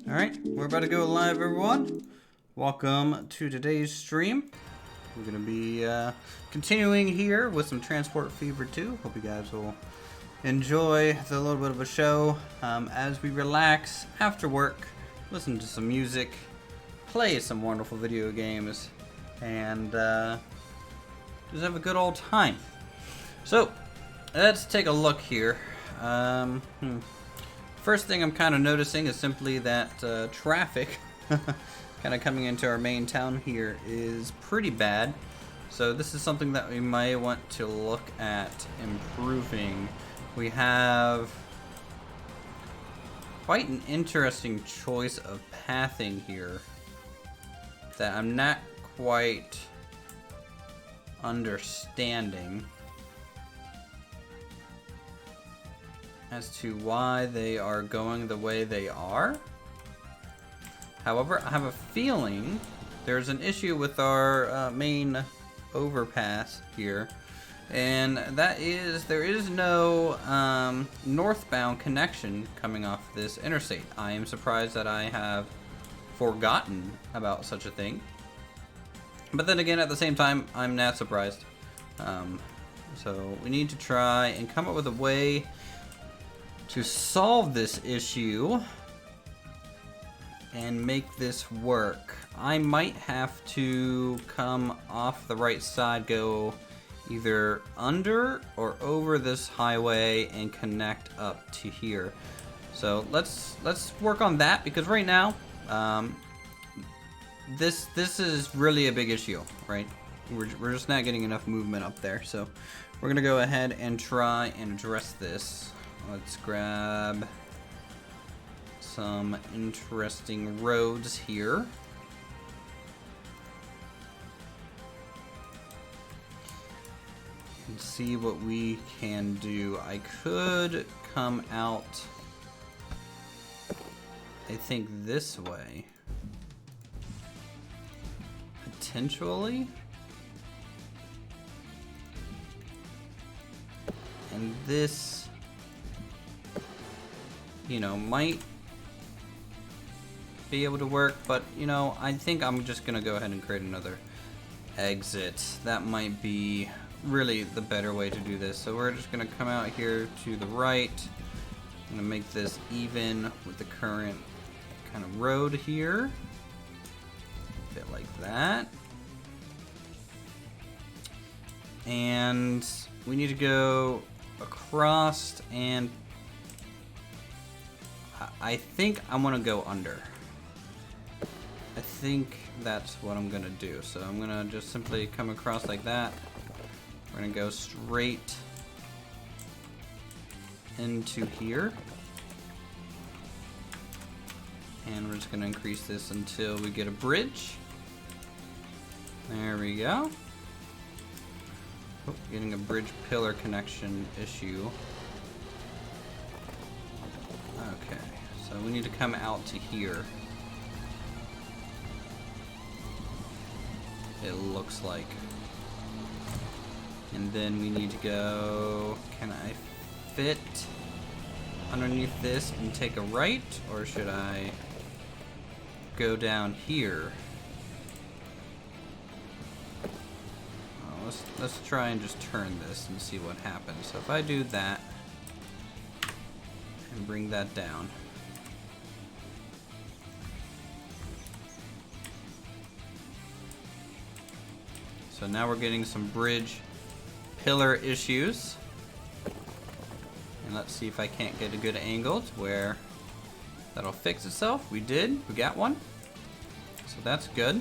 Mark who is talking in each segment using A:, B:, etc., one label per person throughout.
A: Alright, we're about to go live, everyone. Welcome to today's stream. We're going to be continuing here with some Transport Fever 2. Hope you guys will enjoy the little bit of a show as we relax after work, listen to some music, play some wonderful video games, and just have a good old time. So, let's take a look here. First thing I'm kind of noticing is simply that traffic kind of coming into our main town here is pretty bad. So this is something that we might want to look at improving. We have quite an interesting choice of pathing here that I'm not quite understanding as to why they are going the way they are. However, I have a feeling there's an issue with our main overpass here, and that is there is no northbound connection coming off this interstate. I am surprised that I have forgotten about such a thing, but then again, at the same time, I'm not surprised. So we need to try and come up with a way to solve this issue and make this work. I might have to come off the right side, go either under or over this highway and connect up to here. So let's work on that, because right now this is really a big issue, right? We're just not getting enough movement up there. So we're gonna go ahead and try and address this. Let's grab some interesting roads here. and see what we can do. I could come out, I think, this way. Potentially. And this, you know, might be able to work, but, you know, I think I'm just gonna go ahead and create another exit. That might be really the better way to do this. So we're just gonna come out here to the right. I'm gonna make this even with the current kind of road here. A bit like that. And we need to go across, and I think I'm gonna go under. I think that's what I'm gonna do. So I'm gonna just simply come across like that. We're gonna go straight into here. And we're just gonna increase this until we get a bridge. There we go. Oh, getting a bridge pillar connection issue. Okay, so we need to come out to here. It looks like. And then we need to go, can I fit underneath this and take a right, or should I go down here? Oh, let's try and just turn this and see what happens. So if I do that and bring that down. So now we're getting some bridge pillar issues. And let's see if I can't get a good angle to where that'll fix itself. We did. We got one. So that's good.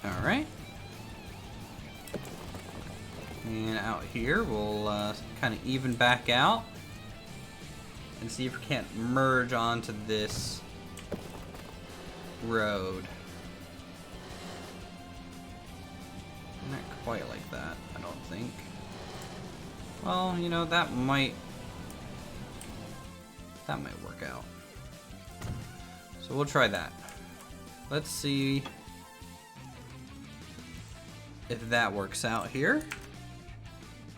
A: Alright. And out here, we'll kind of even back out. And see if we can't merge onto this road. Not quite like that, I don't think. Well, you know, that might work out. So we'll try that. Let's see if that works out here.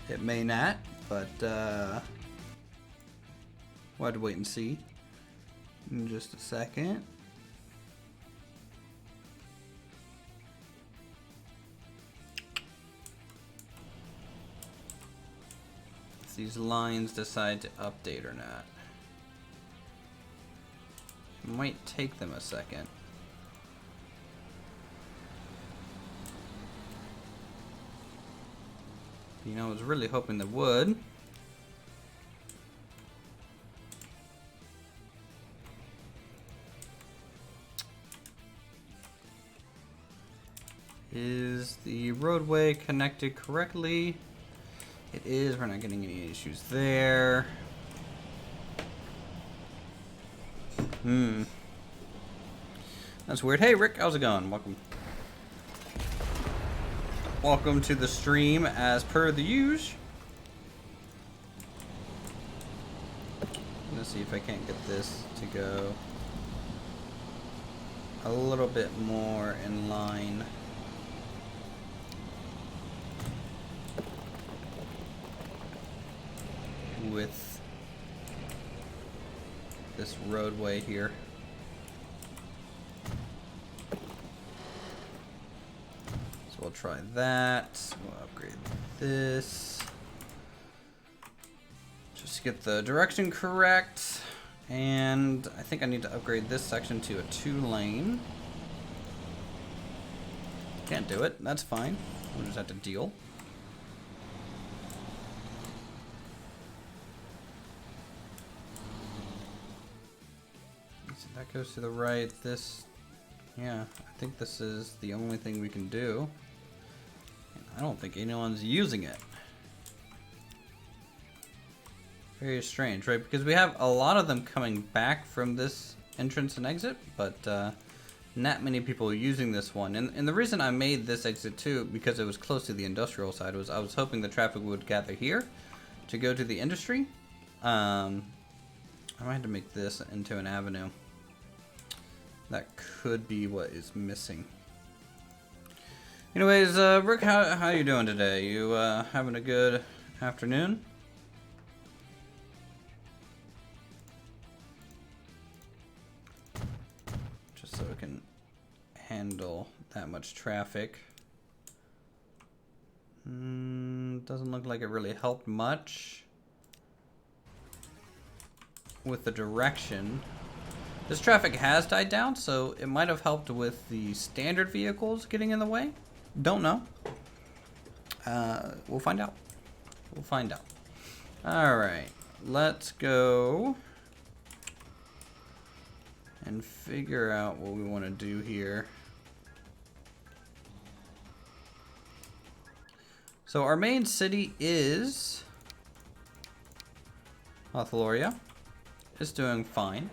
A: It may not, but we'll have to wait and see in just a second. If these lines decide to update or not. It might take them a second. You know, I was really hoping they would. Is the roadway connected correctly? It is. We're not getting any issues there. That's weird. Hey Rick, how's it going? Welcome. Welcome to the stream as per the usual. Let's see if I can't get this to go a little bit more in line. With this roadway here. So we'll try that. We'll upgrade this. Just to get the direction correct. And I think I need to upgrade this section to a 2-lane. Can't do it. That's fine. We'll just have to deal. That goes to the right. This, yeah, I think this is the only thing we can do. And I don't think anyone's using it. Very strange, right? Because we have a lot of them coming back from this entrance and exit, but not many people using this one. And the reason I made this exit too, because it was close to the industrial side, was I was hoping the traffic would gather here to go to the industry. I might have to make this into an avenue. That could be what is missing. Anyways, Rick, how you doing today? You having a good afternoon? Just so it can handle that much traffic. Doesn't look like it really helped much with the direction. This traffic has died down, so it might have helped with the standard vehicles getting in the way. Don't know. We'll find out. We'll find out. Alright, let's go and figure out what we want to do here. So our main city is Athloria. It's doing fine.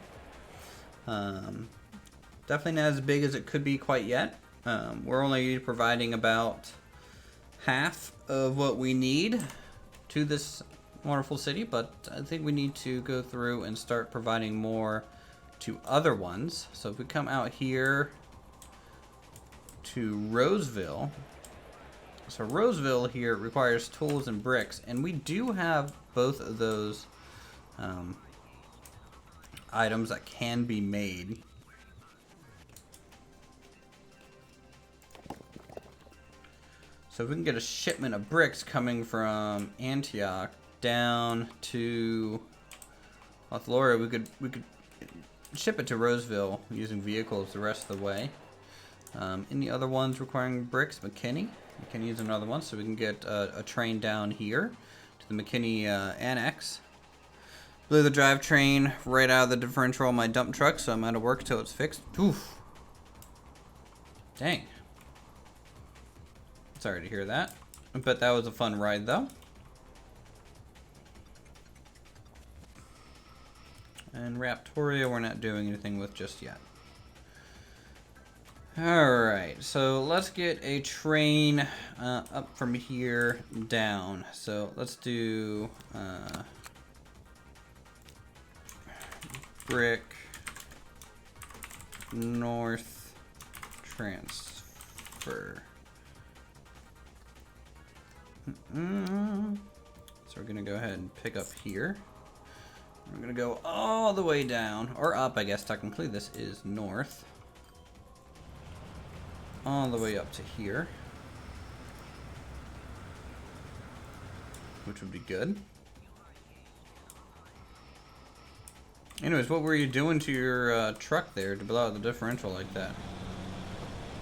A: Definitely not as big as it could be quite yet. We're only providing about half of what we need to this wonderful city, but I think we need to go through and start providing more to other ones. So if we come out here to Roseville, so Roseville here requires tools and bricks, and we do have both of those items that can be made. So if we can get a shipment of bricks coming from Antioch down to Athloria, we could ship it to Roseville using vehicles the rest of the way. Any other ones requiring bricks? McKinney is another one, so we can get a train down here to the McKinney Annex. Blew the drivetrain right out of the differential on my dump truck, so I'm out of work till it's fixed. Oof. Dang. Sorry to hear that. But that was a fun ride, though. And Raptoria, we're not doing anything with just yet. Alright, so let's get a train up from here down. So let's do brick north transfer. So we're gonna go ahead and pick up here. We're gonna go all the way down, or up, I guess technically. This is north. All the way up to here, which would be good. Anyways, what were you doing to your truck there to blow out the differential like that?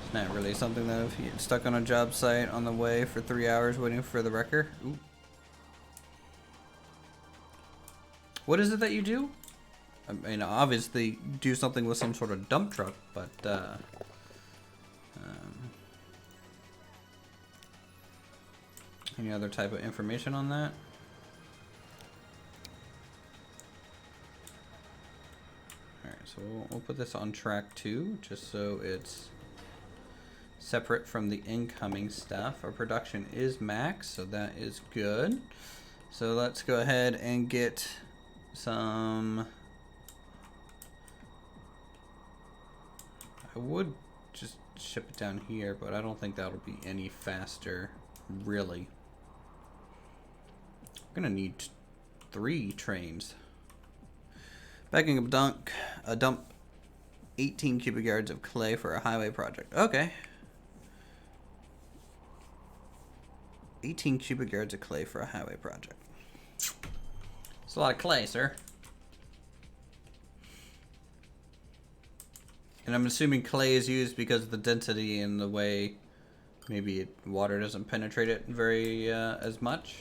A: It's not really something that if you get stuck on a job site on the way for 3 hours waiting for the wrecker. Ooh. What is it that you do? I mean, obviously do something with some sort of dump truck, but any other type of information on that? Alright, so we'll put this on track 2, just so it's separate from the incoming stuff. Our production is max, so that is good. So let's go ahead and get some... I would just ship it down here, but I don't think that'll be any faster, really. I'm gonna need 3 trains. Backing up a dump 18 cubic yards of clay for a highway project. Okay. 18 cubic yards of clay for a highway project. It's a lot of clay, sir. And I'm assuming clay is used because of the density and the way maybe water doesn't penetrate it very as much.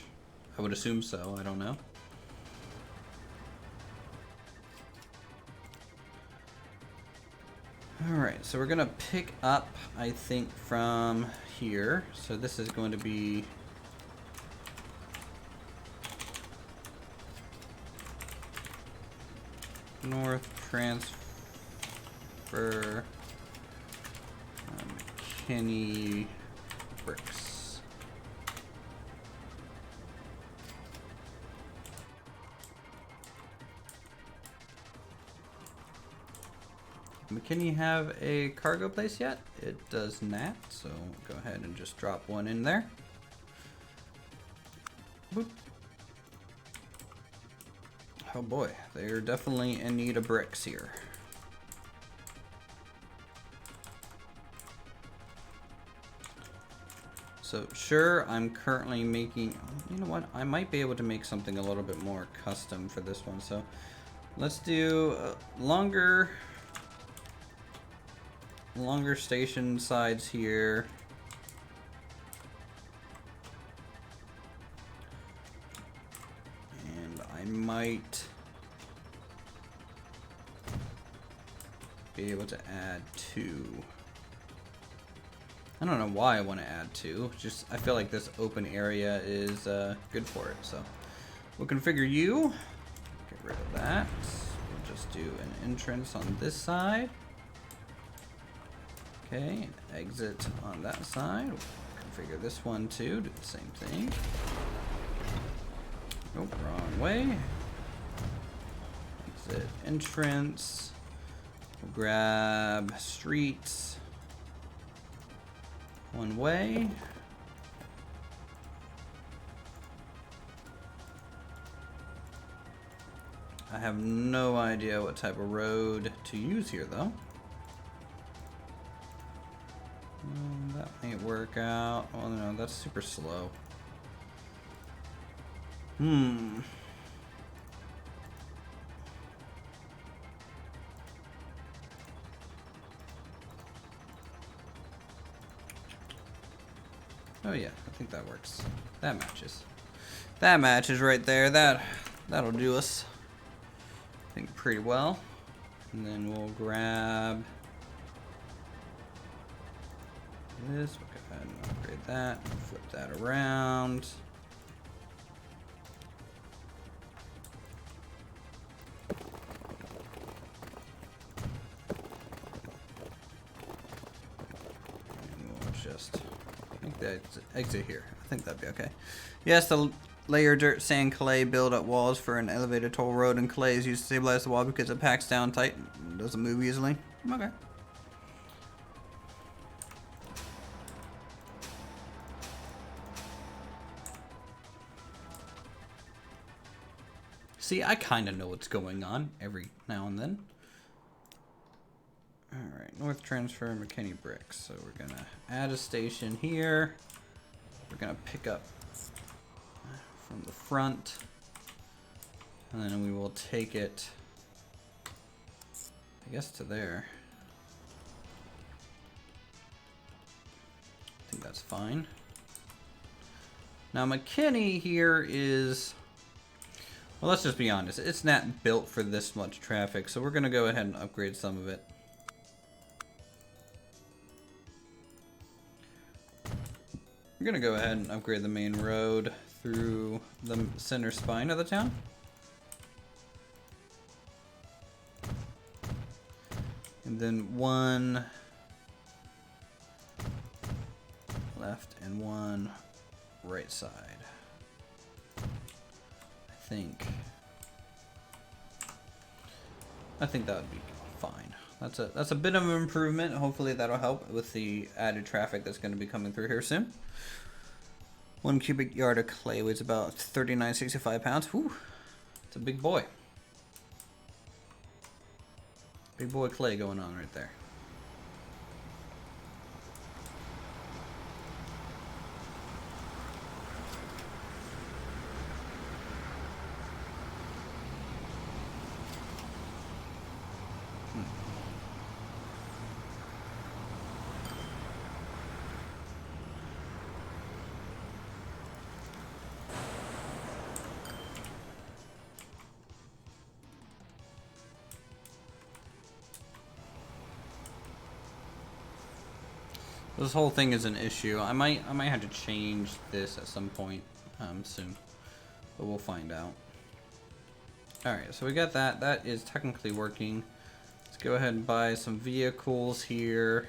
A: I would assume so. I don't know. Alright, so we're going to pick up, I think, from here. So this is going to be... north transfer McKinney bricks. McKinney have a cargo place yet? It does not, so go ahead and just drop one in there. Boop. Oh boy, they're definitely in need of bricks here. So sure, I'm currently making, you know what, I might be able to make something a little bit more custom for this one. So let's do longer station sides here. And I might be able to add 2. I don't know why I want to add 2. Just I feel like this open area is good for it. So we'll configure you. Get rid of that. We'll just do an entrance on this side. Okay, exit on that side. We'll configure this one too. Do the same thing. Nope, wrong way. Exit entrance. We'll grab streets. One way. I have no idea what type of road to use here though. That may work out. Oh no, that's super slow. Oh yeah, I think that works. That matches. That matches right there. That'll do us, I think, pretty well. And then we'll grab this. We'll go ahead and upgrade that. Flip that around. And we'll just make that exit here. I think that'd be okay. Yes, the layer dirt, sand, clay, build up walls for an elevated toll road, and clay is used to stabilize the wall because it packs down tight and doesn't move easily. Okay. See, I kind of know what's going on every now and then. Alright, north transfer McKinney bricks. So we're going to add a station here. We're going to pick up from the front. And then we will take it, I guess, to there. I think that's fine. Now McKinney here is... well, let's just be honest. It's not built for this much traffic, so we're going to go ahead and upgrade some of it. We're going to go ahead and upgrade the main road through the center spine of the town. And then one left and one right side. I think that would be fine. That's a bit of an improvement. Hopefully that'll help with the added traffic that's going to be coming through here soon. 1 cubic yard of clay weighs about 39.65 pounds. Whew, it's a big boy. Big boy clay going on right there. This whole thing is an issue. I might have to change this at some point soon, but we'll find out. All right, so we got that. That is technically working. Let's go ahead and buy some vehicles here.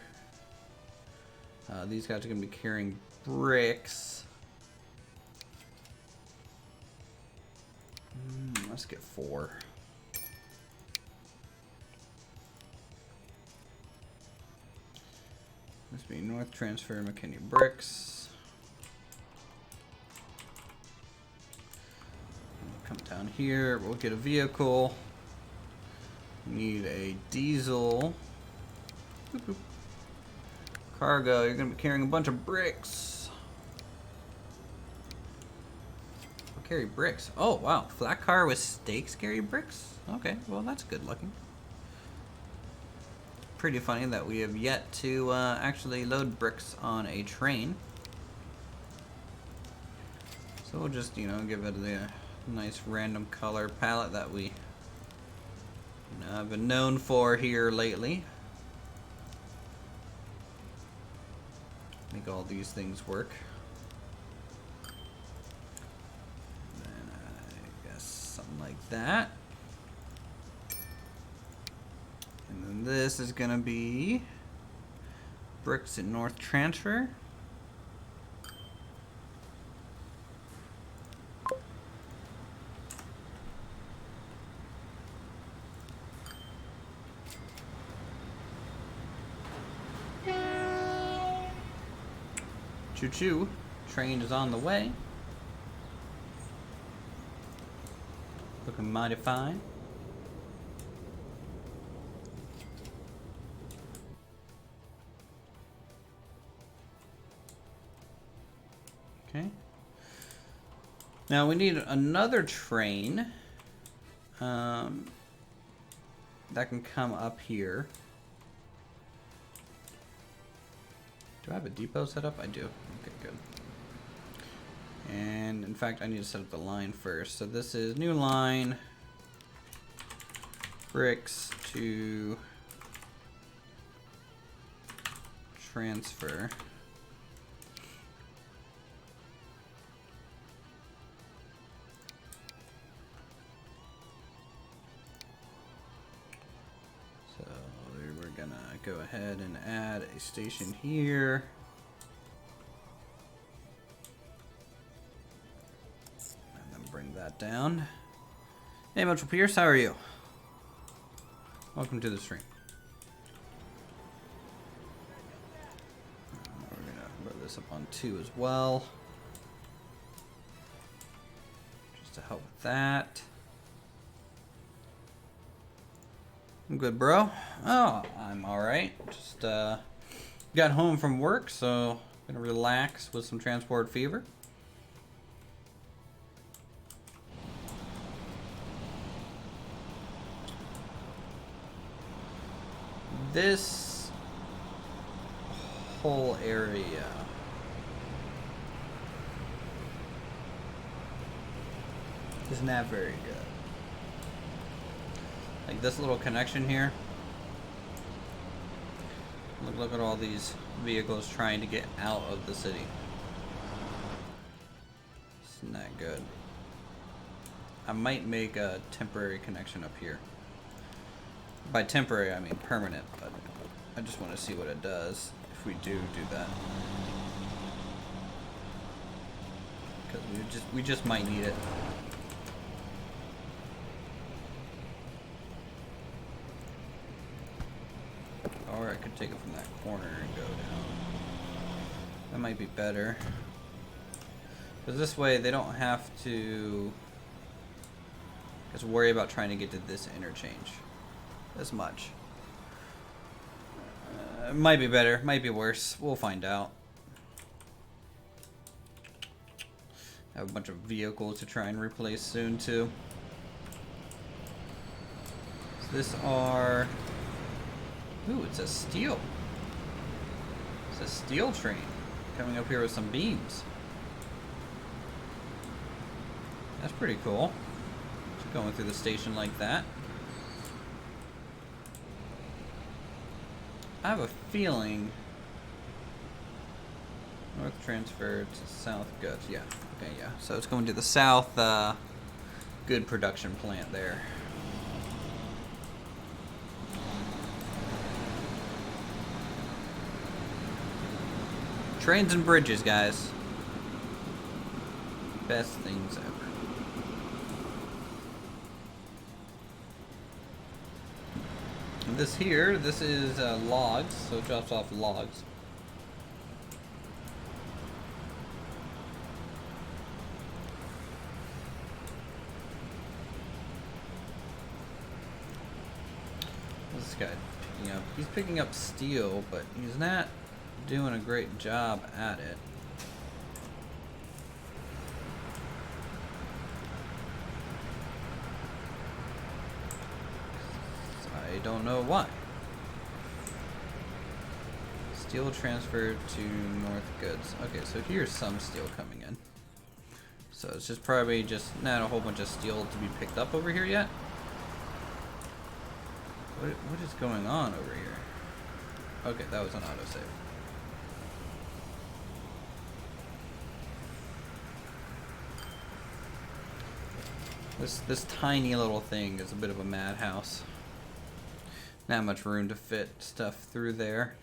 A: These guys are going to be carrying bricks. Let's get 4. This be North Transfer McKinney bricks. We'll come down here. We'll get a vehicle. Need a diesel. Boop, boop. Cargo. You're gonna be carrying a bunch of bricks. We'll carry bricks. Oh wow! Flat car with stakes carry bricks. Okay, well that's good looking. Pretty funny that we have yet to actually load bricks on a train. So we'll just, you know, give it the nice random color palette that we have been known for here lately. Make all these things work. And then I guess something like that. And then this is gonna be bricks at North Transfer. Choo-choo, train is on the way. Looking mighty fine. Okay. Now we need another train that can come up here. Do I have a depot set up? I do. Okay, good. And in fact, I need to set up the line first. So this is new line, bricks to transfer. So we're gonna go ahead and add a station here. That down. Hey, Mitchell Pierce, how are you? Welcome to the stream. We're gonna put this up on 2 as well, just to help with that. I'm good, bro. Oh, I'm all right. Just got home from work, so gonna relax with some transport fever. This whole area is not very good. Like this little connection here. Look at all these vehicles trying to get out of the city. It's not good. I might make a temporary connection up here. By temporary, I mean permanent, but I just want to see what it does if we do that. Because we just might need it. Or I could take it from that corner and go down. That might be better. Because this way they don't have to just worry about trying to get to this interchange as much. It might be better, might be worse. We'll find out. I have a bunch of vehicles to try and replace soon too. So this are... Ooh, it's a steel. It's a steel train coming up here with some beams. That's pretty cool. Just going through the station like that. I have a feeling North Transfer to South Goods. Yeah. Okay, yeah. So it's going to the South Good production plant there. Trains and bridges, guys. Best things ever. And this here, this is logs, so it drops off logs. What's this guy picking up? He's picking up steel, but he's not doing a great job at it. I don't know why. Steel transferred to North Goods. Okay, so here's some steel coming in. So it's just probably just not a whole bunch of steel to be picked up over here yet. What is going on over here? Okay, that was an autosave. This tiny little thing is a bit of a madhouse. Not much room to fit stuff through there.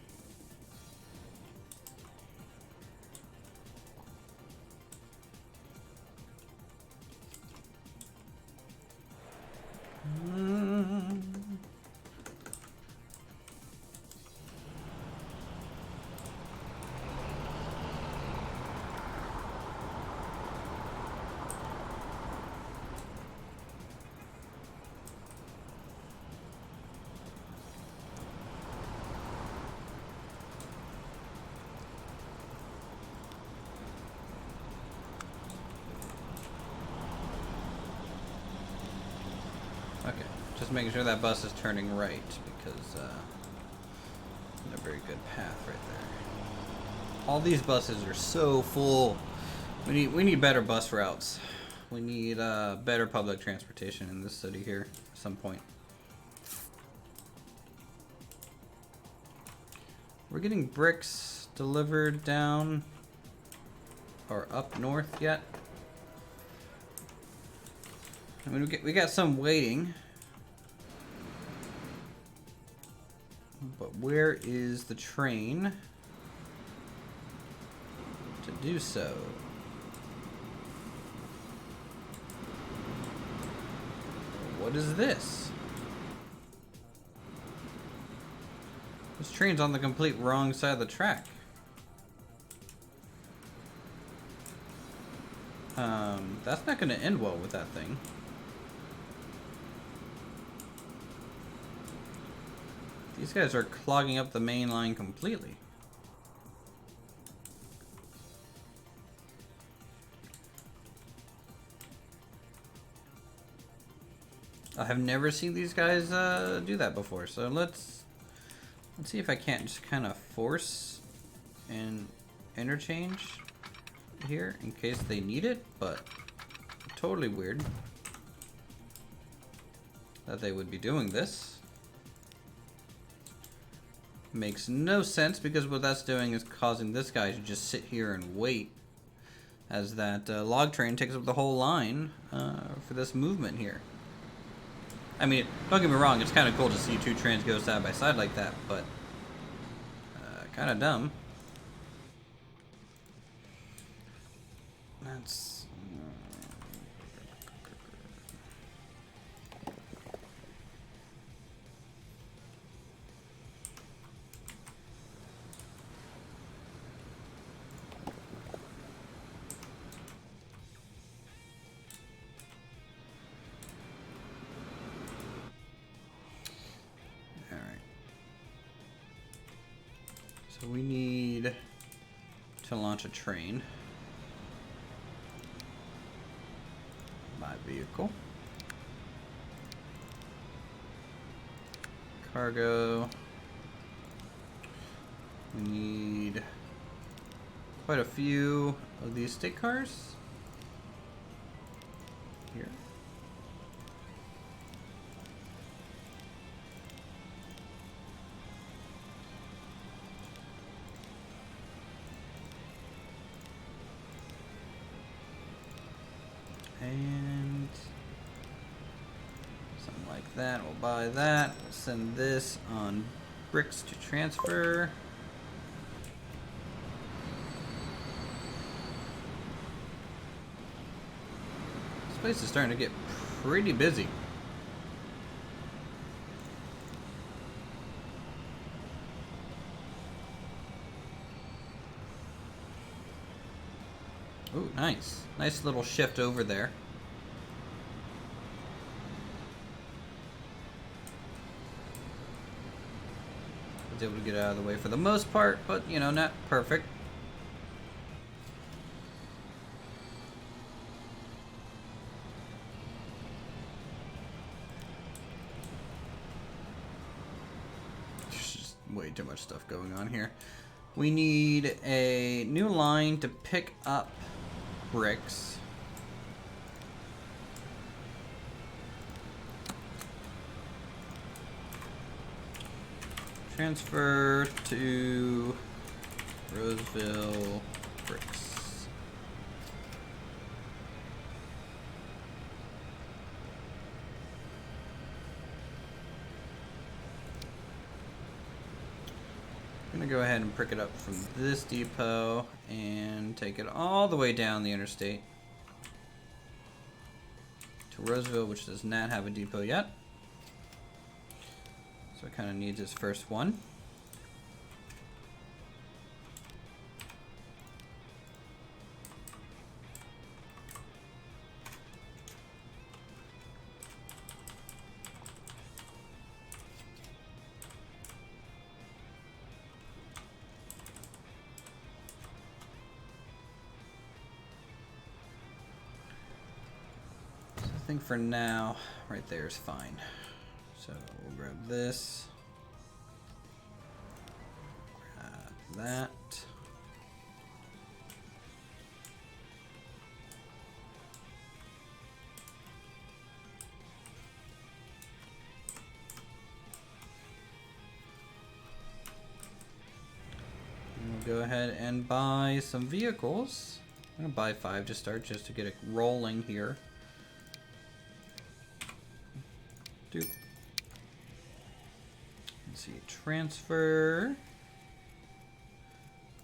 A: Okay, just making sure that bus is turning right because in a very good path right there. All these buses are so full. We need better bus routes. We need better public transportation in this city here at some point. We're getting bricks delivered down or up north yet? I mean, we got some waiting, but where is the train to do so? What is this? This train's on the complete wrong side of the track. That's not going to end well with that thing. These guys are clogging up the main line completely. I have never seen these guys do that before, so let's see if I can't just kind of force an interchange here in case they need it, but totally weird that they would be doing this. Makes no sense because what that's doing is causing this guy to just sit here and wait as that log train takes up the whole line for this movement here. I mean, don't get me wrong, it's kind of cool to see two trains go side by side like that, but kind of dumb. That's... So we need to launch a train. My vehicle. Cargo. We need quite a few of these stick cars. Here. And something like that. We'll buy that. We'll send this on bricks to transfer. place is starting to get pretty busy. Ooh, nice. Nice little shift over there. Was able to get out of the way for the most part, but, you know, not perfect. There's just way too much stuff going on here. We need a new line to pick up bricks. Transfer to Roseville bricks. I'm gonna go ahead and pick it up from this depot and take it all the way down the interstate to Roseville, which does not have a depot yet. So it kind of needs its first one. I think for now, right there is fine. So we'll grab this, grab that. And we'll go ahead and buy some vehicles. I'm gonna buy 5 to start, just to get it rolling here. Let's see, transfer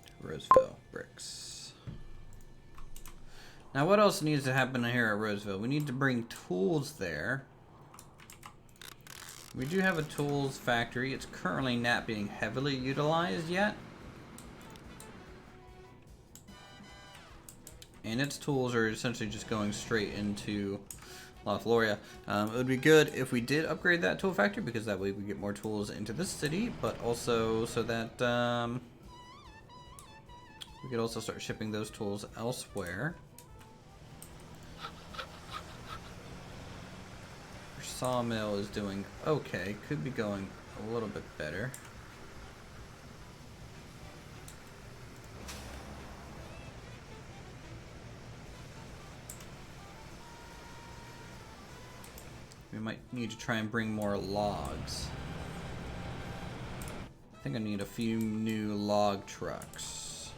A: to Roseville bricks. Now what else needs to happen here at Roseville? We need to bring tools there. We do have a tools factory. It's currently not being heavily utilized yet. And its tools are essentially just going straight into Lothlorien. It would be good if we did upgrade that tool factory, because that way we get more tools into this city, but also so that we could also start shipping those tools elsewhere. Our sawmill is doing okay. Could be going a little bit better. We might need to try and bring more logs. I think I need a few new log trucks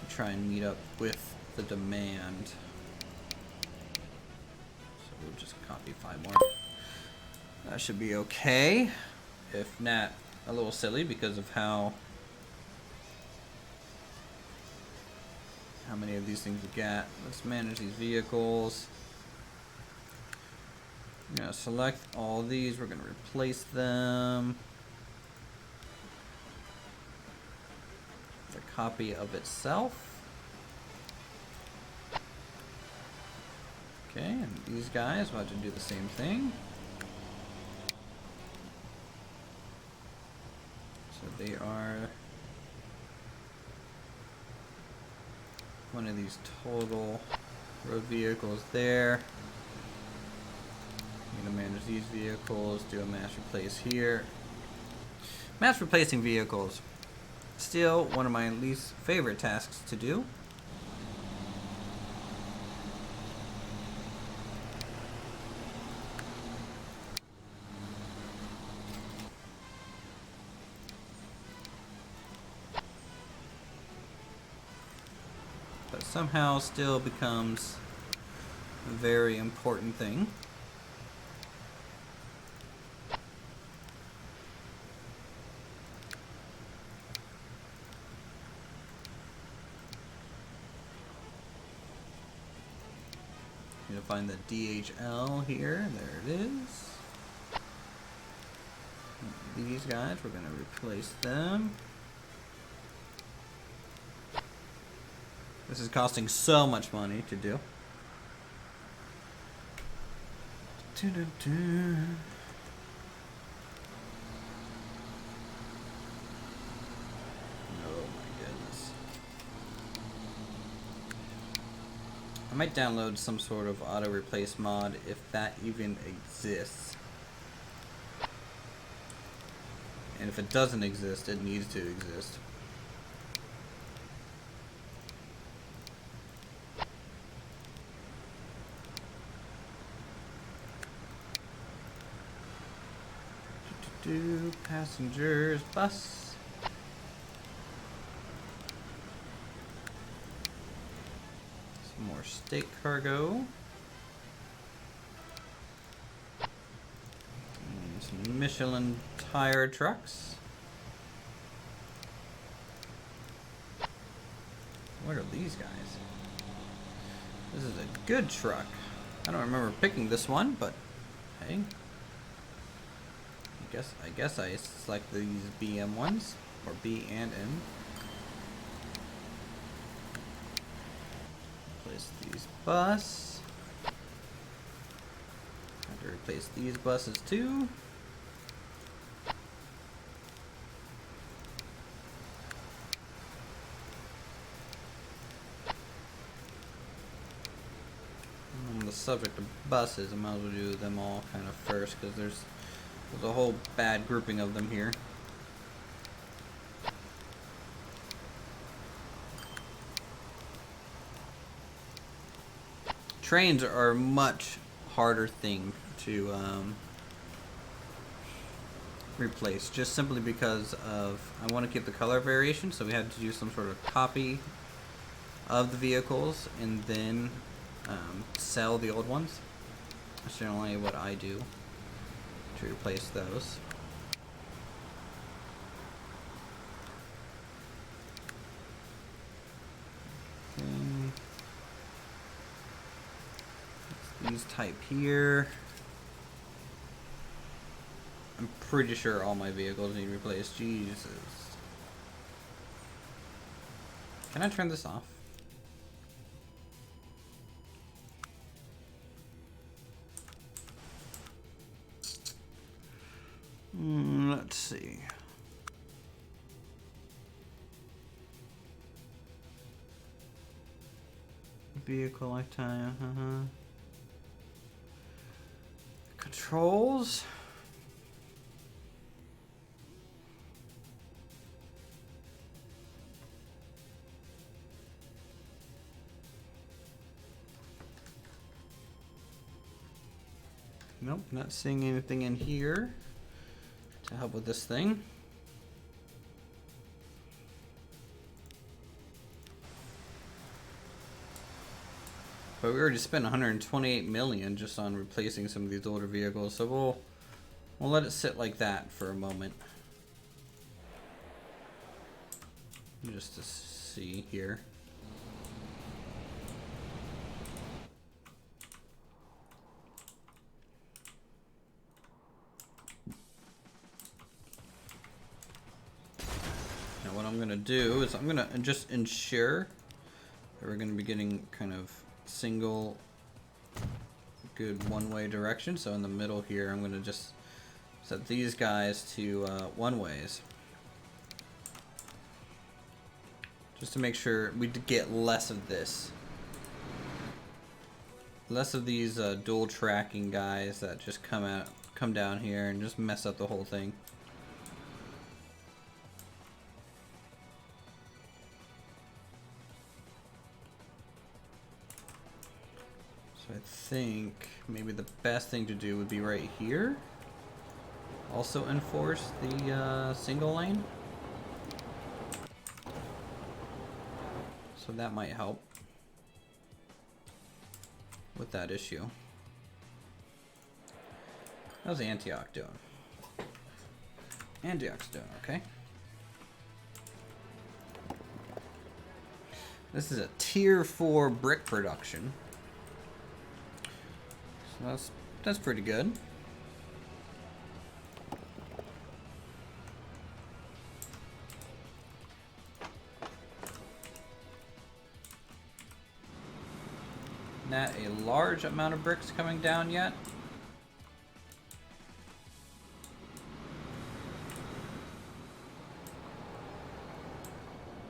A: to try and meet up with the demand. So we'll just copy 5 more. That should be okay. If not, a little silly because of how many of these things we got. Let's manage these vehicles. I'm gonna select all these, we're gonna replace them. It's a copy of itself. Okay, and these guys will have to do the same thing. So they are one of these total road vehicles there. I'm going to manage these vehicles, do a mass replace here. Mass replacing vehicles, still one of my least favorite tasks to do. But somehow still becomes a very important thing. find the DHL here. There it is. These guys, we're gonna replace them. This is costing so much money to do. I might download some sort of auto replace mod if that even exists. And if it doesn't exist, it needs to exist. Passengers bus. Some more steak cargo. And some Michelin tire trucks. What are these guys? This is a good truck. I don't remember picking this one, but hey. I guess I select these BM ones, or B and M. Replace these bus. Have to replace these buses too. On the subject of buses, I might as well do them all kind of first, because there's a whole bad grouping of them here. Trains are a much harder thing to replace, just simply because of I want to keep the color variation, so we had to do some sort of copy of the vehicles and then sell the old ones. That's generally what I do to replace those. These type here. I'm pretty sure all my vehicles need replaced. Jesus. Can I turn this off? Let's see. Vehicle lifetime. Controls. Nope, not seeing anything in here to help with this thing. But we already spent 128 million just on replacing some of these older vehicles, so we'll let it sit like that for a moment. Just to see here. What I'm gonna do is I'm gonna just ensure that we're gonna be getting kind of single good one-way direction. So in the middle here, I'm gonna just set these guys to one-ways, just to make sure we get less of this, less of these dual tracking guys that just come down here and just mess up the whole thing. So I think maybe the best thing to do would be right here. Also enforce the single lane. So that might help with that issue. How's Antioch doing? Antioch's doing okay. This is a tier 4 brick production. That's pretty good. Not a large amount of bricks coming down yet.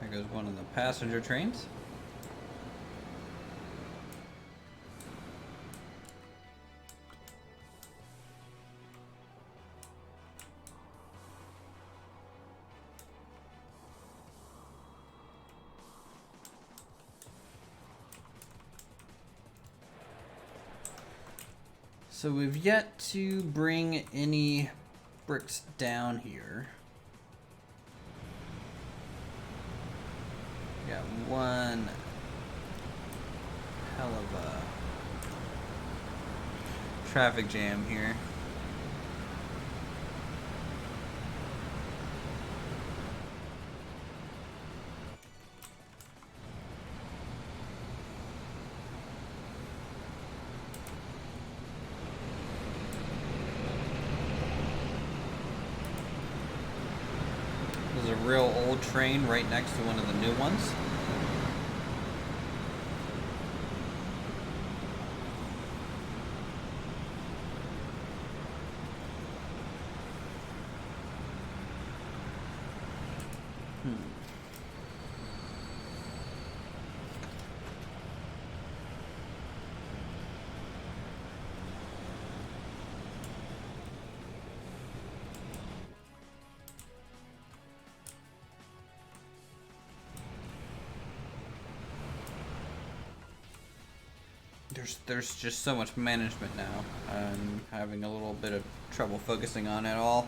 A: There goes one of the passenger trains. So we've yet to bring any bricks down here. We got one hell of a traffic jam here. There's a real old train right next to one of the new ones. There's just so much management now. I'm having a little bit of trouble focusing on it all.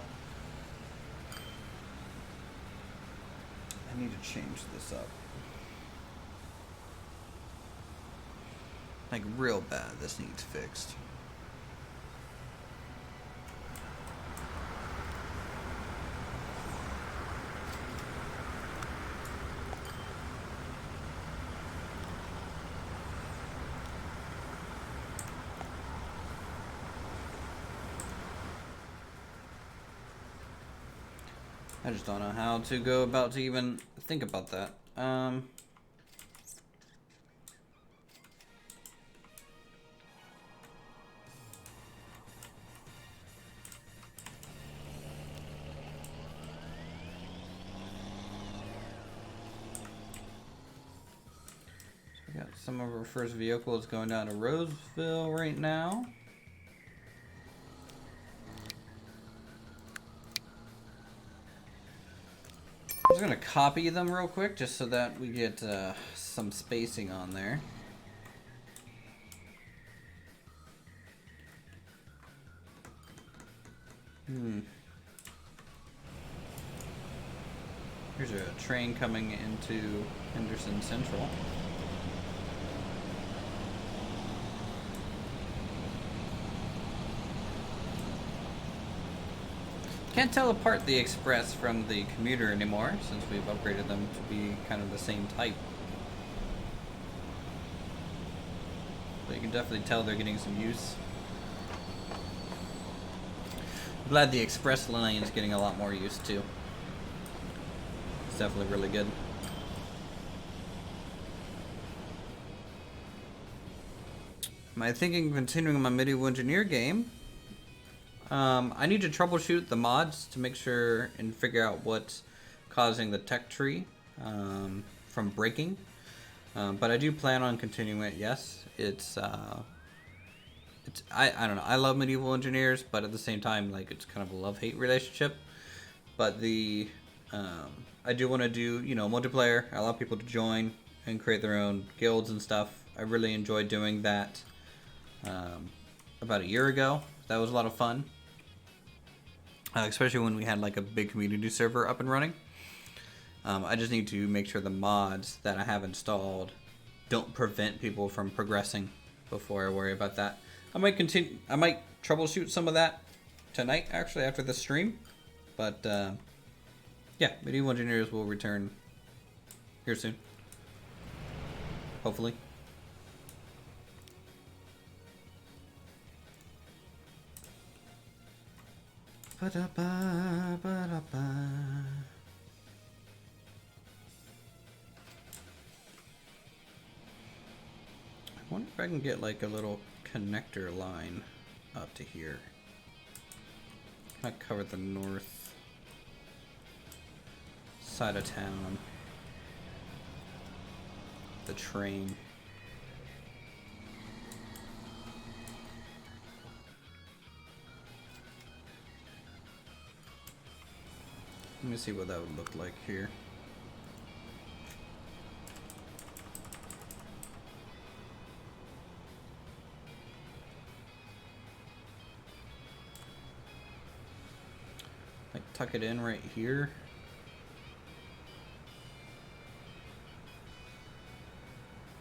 A: I need to change this up. Like real bad, this needs fixed. I just don't know how to go about to even think about that. We got some of our first vehicles going down to Roseville right now. I'm just gonna copy them real quick just so that we get some spacing on there. Here's a train coming into Henderson Central. Can't tell apart the express from the commuter anymore since we've upgraded them to be kind of the same type. But you can definitely tell they're getting some use. I'm glad the express line is getting a lot more use too. It's definitely really good. Am I thinking of continuing my medieval engineer game? I need to troubleshoot the mods to make sure and figure out what's causing the tech tree from breaking. But I do plan on continuing it. Yes, I don't know. I love medieval engineers, but at the same time, like it's kind of a love-hate relationship. But I do want to do multiplayer. I allow people to join and create their own guilds and stuff. I really enjoyed doing that about a year ago. That was a lot of fun. Especially when we had like a big community server up and running. I just need to make sure the mods that I have installed don't prevent people from progressing before I worry about that. I might troubleshoot some of that tonight, actually, after the stream. But yeah, medieval engineers will return here soon. Hopefully. Ba-da-ba, ba-da-ba. I wonder if I can get like a little connector line up to here. I cover the north side of town. The train. Let me see what that would look like here. Like tuck it in right here.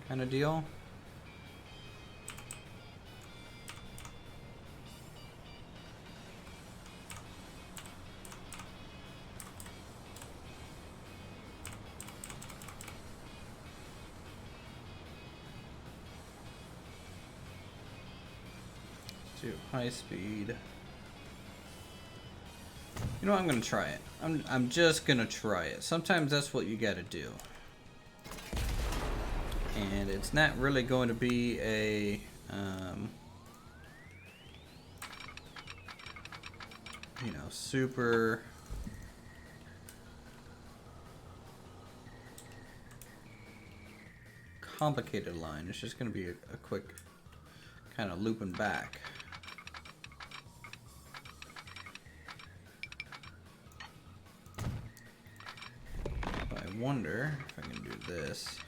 A: Kind of deal. High speed. You know what, I'm gonna try it. I'm just gonna try it. Sometimes that's what you gotta do. And it's not really going to be a you know, super complicated line. It's just gonna be a quick kind of looping back. I wonder if I can do this.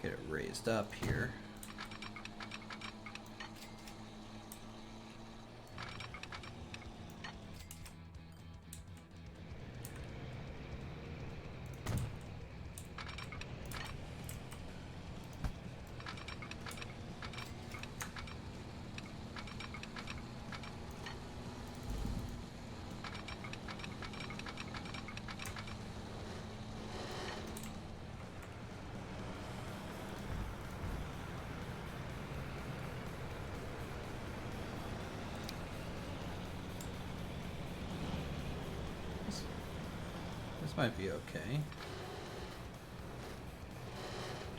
A: Get it raised up here. This might be okay.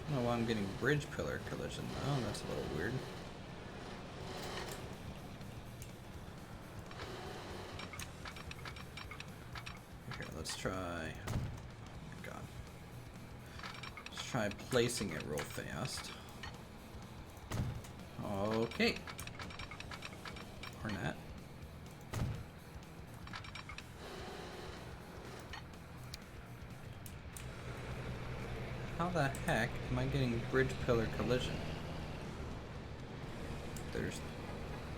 A: Don't know why I'm getting bridge pillar collision though. That's a little weird. Here, let's try. Oh my God. Let's try placing it real fast. Okay. Or not. How the heck am I getting bridge pillar collision?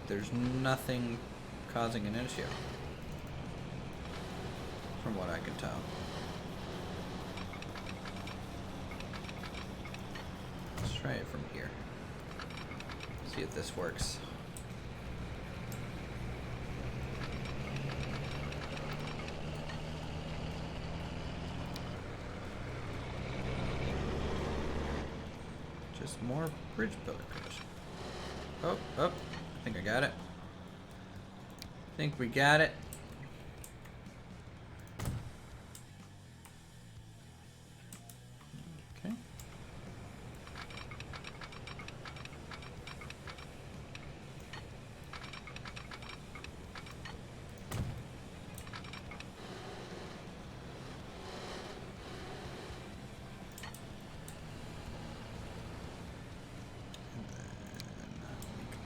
A: There's nothing causing an issue, from what I can tell. Let's try it from here. See if this works. Just more bridge pillar collision. Oh, I think I got it. I think we got it. Okay.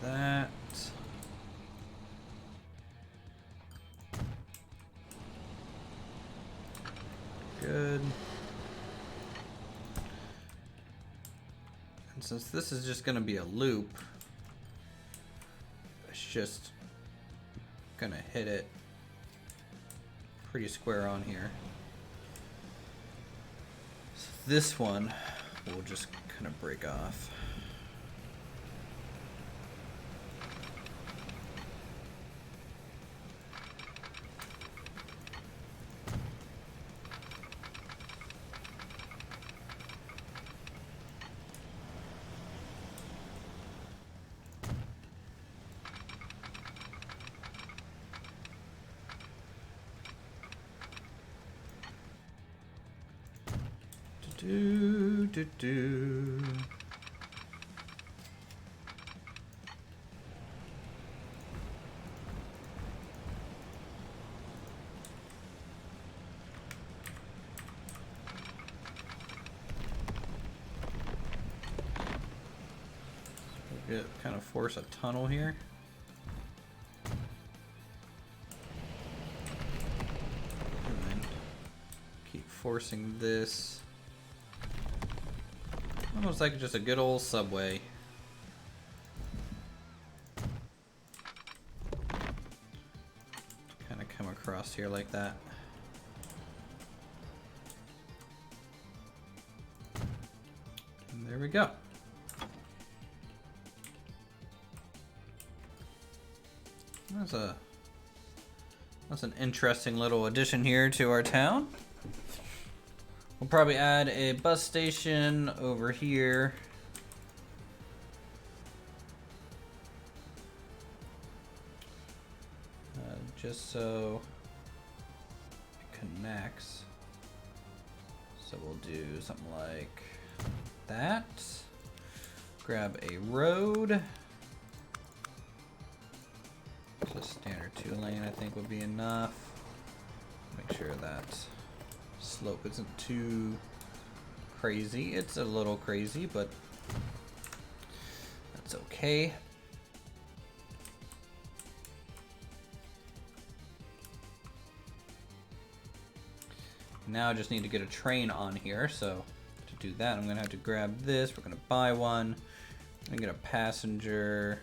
A: That. Good. And since this is just going to be a loop, it's just going to hit it pretty square on here. So this one will just kind of break off. Do do do. Kind of force a tunnel here. And then keep forcing this. Almost like just a good old subway. Kind of come across here like that. And there we go. That's an interesting little addition here to our town. We'll probably add a bus station over here. Just so it connects. So we'll do something like that. Grab a road. A standard 2-lane I think would be enough. Make sure that slope isn't too crazy. It's a little crazy, but that's okay. Now I just need to get a train on here, so to do that I'm gonna have to grab this. We're gonna buy one. I'm gonna get a passenger.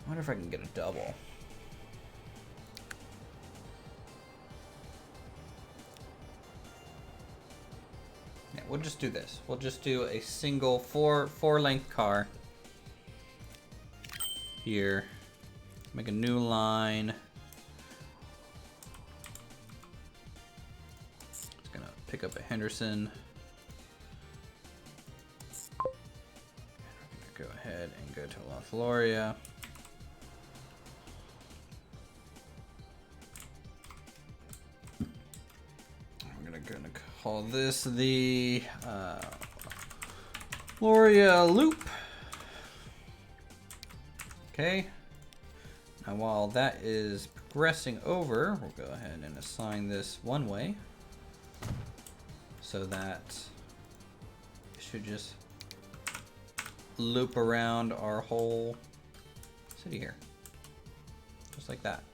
A: I wonder if I can get a double. Yeah, we'll just do this. We'll just do a single four-length car here. Make a new line. It's gonna pick up a Henderson. Go ahead and go to La Floria. Gonna call this the Loria Loop. Okay. Now while that is progressing over, we'll go ahead and assign this one way so that it should just loop around our whole city here. Just like that.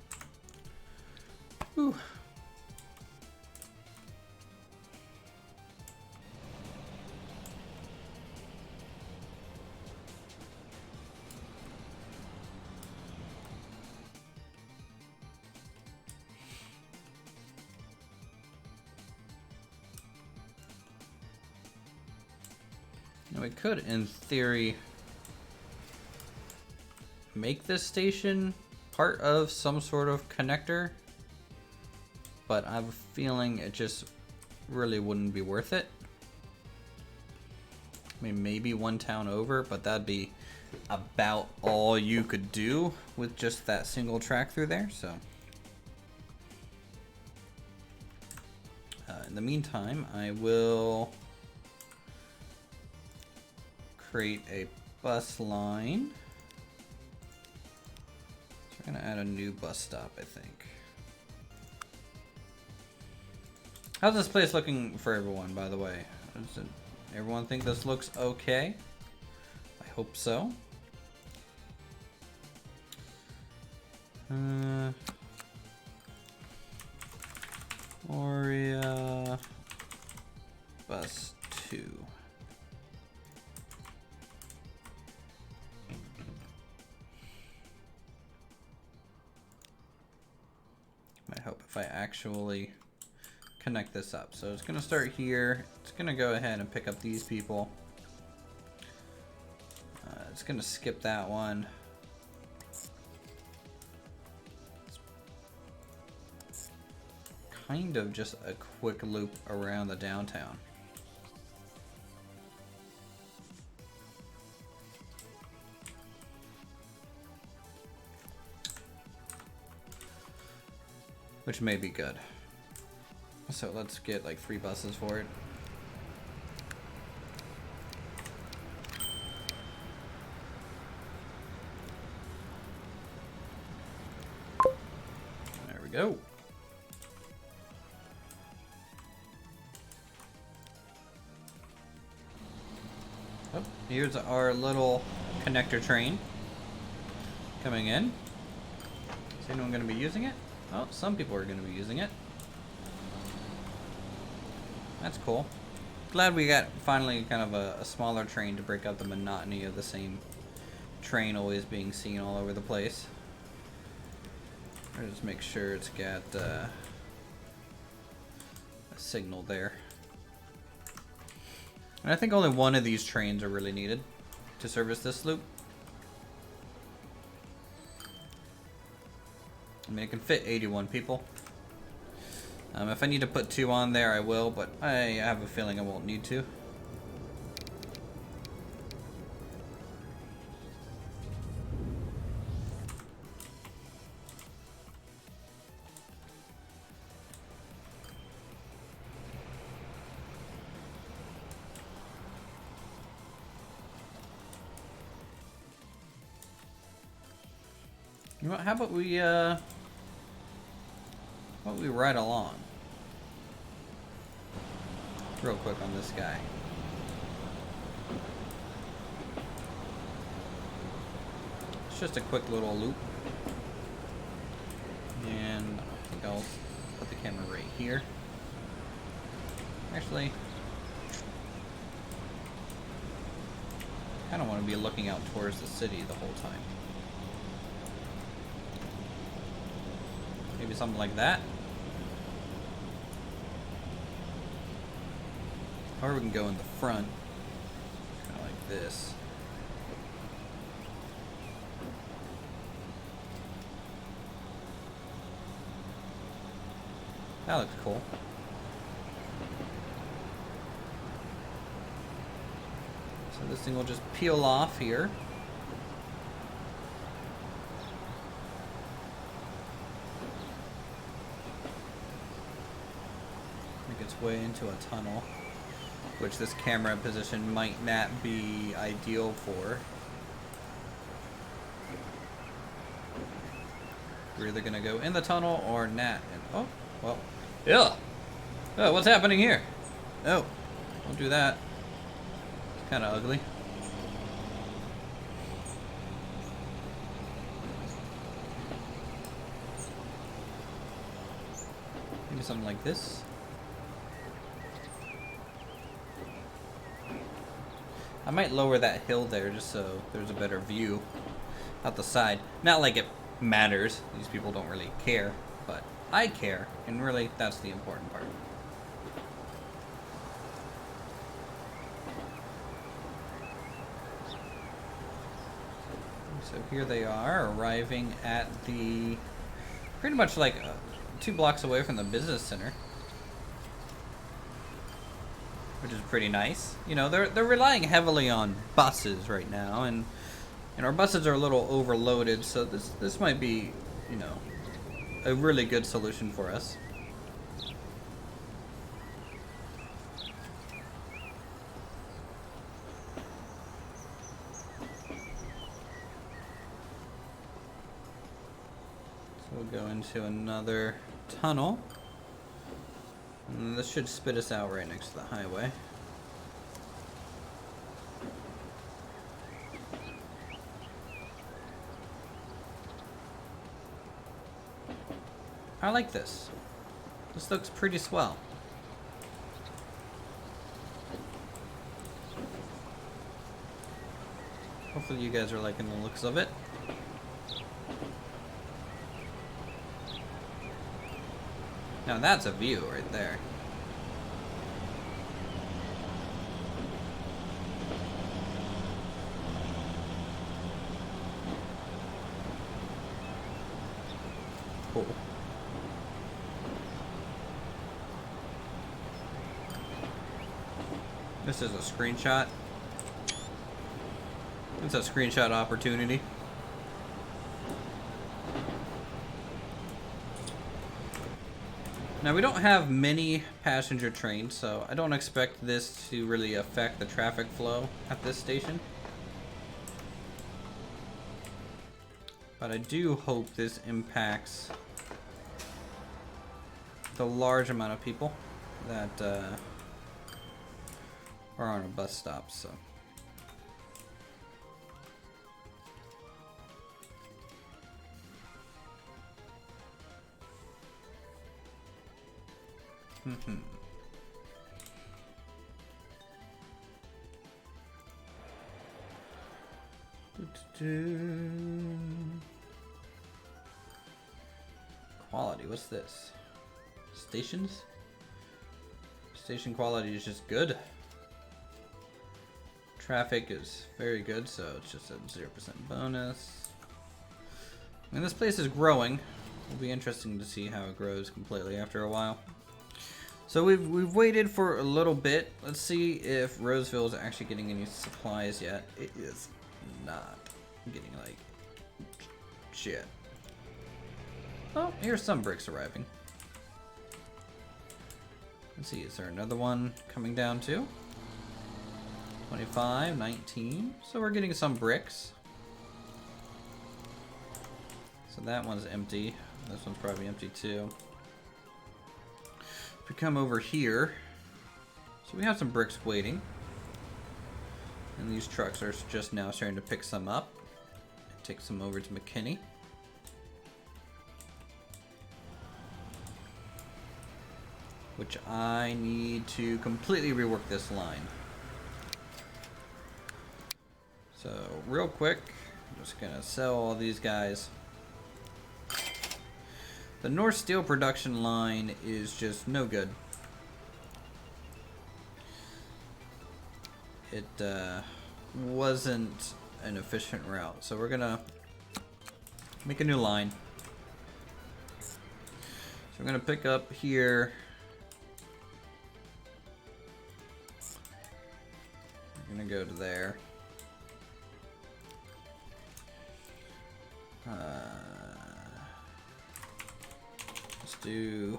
A: Whew. Now we could, in theory, make this station part of some sort of connector, but I have a feeling it just really wouldn't be worth it. I mean, maybe one town over, but that'd be about all you could do with just that single track through there, so. In the meantime, I will create a bus line. So we're gonna add a new bus stop, I think. How's this place looking for everyone, by the way? Does everyone think this looks okay? I hope so. Oria bus 2. I hope if I actually connect this up. So it's gonna start here. It's gonna go ahead and pick up these people. It's gonna skip that one. It's kind of just a quick loop around the downtown. which may be good. So let's get like 3 buses for it. There we go. Oh, here's our little connector train coming in. Is anyone going to be using it? Oh, some people are going to be using it. That's cool. Glad we got finally kind of a smaller train to break up the monotony of the same train always being seen all over the place. I'll just make sure it's got a signal there. And I think only one of these trains are really needed to service this loop. I mean, it can fit 81 people. If I need to put 2 on there, I will, but I have a feeling I won't need to. You know what, how about we ride along? Real quick on this guy. It's just a quick little loop. And I think I'll put the camera right here. Actually, I kind of want to be looking out towards the city the whole time. Maybe something like that. Or we can go in the front, kind of like this. That looks cool. So this thing will just peel off here. Make its way into a tunnel, which this camera position might not be ideal for. We're either gonna go in the tunnel or not. And, oh, well, yeah. Oh, what's happening here? Oh, don't do that. It's kind of ugly. Maybe something like this. I might lower that hill there just so there's a better view out the side. Not like it matters. These people don't really care, but I care, and really that's the important part. So here they are, arriving at the pretty much like 2 blocks away from the business center. Which is pretty nice. You know, they're relying heavily on buses right now, and our buses are a little overloaded, so this might be, you know, a really good solution for us. So we'll go into another tunnel. And this should spit us out right next to the highway. I like this. This looks pretty swell. Hopefully you guys are liking the looks of it. Now that's a view right there. Cool. This is a screenshot. It's a screenshot opportunity. Now we don't have many passenger trains, so I don't expect this to really affect the traffic flow at this station. But I do hope this impacts the large amount of people that are on a bus stop, so. Quality, what's this? Stations? Station quality is just good. Traffic is very good, so it's just a 0% bonus. I mean, this place is growing. It'll be interesting to see how it grows completely after a while. So we've waited for a little bit. Let's see if Roseville is actually getting any supplies yet. It is not getting like shit. Oh, here's some bricks arriving. Let's see, is there another one coming down too? 25, 19. So we're getting some bricks. So that one's empty. This one's probably empty too. If we come over here, so we have some bricks waiting. And these trucks are just now starting to pick some up. Take some over to McKinney. Which I need to completely rework this line. So real quick, I'm just gonna sell all these guys. The North Steel production line is just no good. It wasn't an efficient route, so we're gonna make a new line. So we're gonna pick up here. We're gonna go to there. Let's do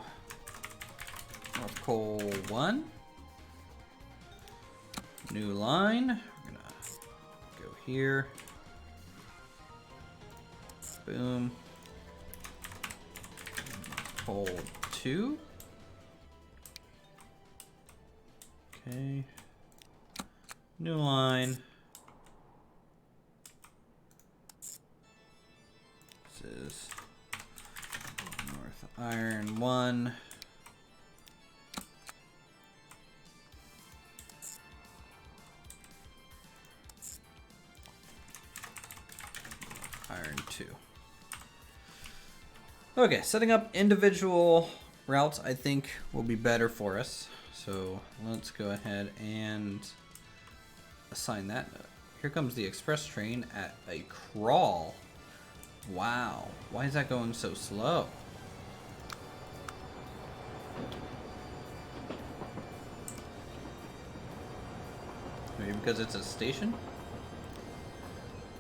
A: North Coal 1. New line. We're gonna go here. Boom. Coal 2. Okay. New line. This is North Iron 1. Iron 2. Okay, setting up individual routes I think will be better for us. So let's go ahead and assign that. Here comes the express train at a crawl. Wow, why is that going so slow? Maybe because it's a station?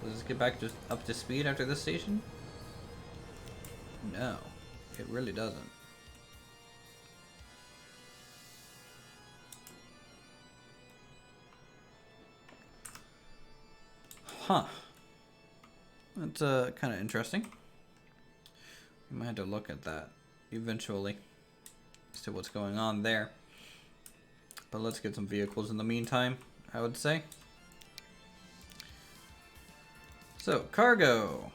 A: Does this get back up to speed after this station? No, it really doesn't. Huh. That's kind of interesting. We might have to look at that eventually as to what's going on there. But let's get some vehicles in the meantime, I would say. So, cargo.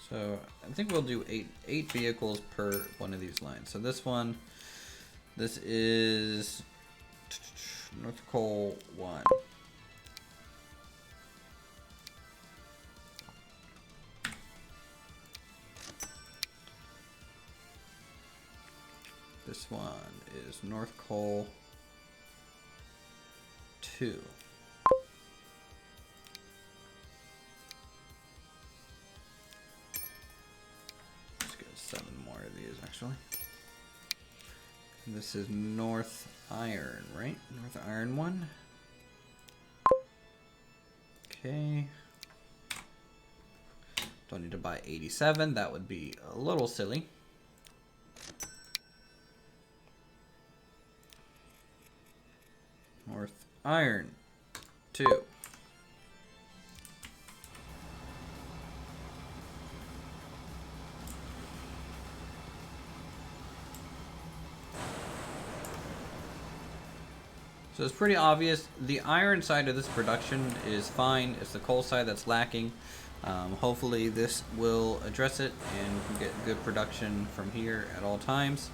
A: So, I think we'll do eight vehicles per one of these lines. So this one, this is North Coal 1. This one is North Coal 2. Let's get 7 more of these actually. And this is North Iron, right? North Iron 1. Don't need to buy 87. That would be a little silly. North iron 2. So it's pretty obvious. The iron side of this production is fine. It's the coal side that's lacking. Hopefully this will address it and we can get good production from here at all times.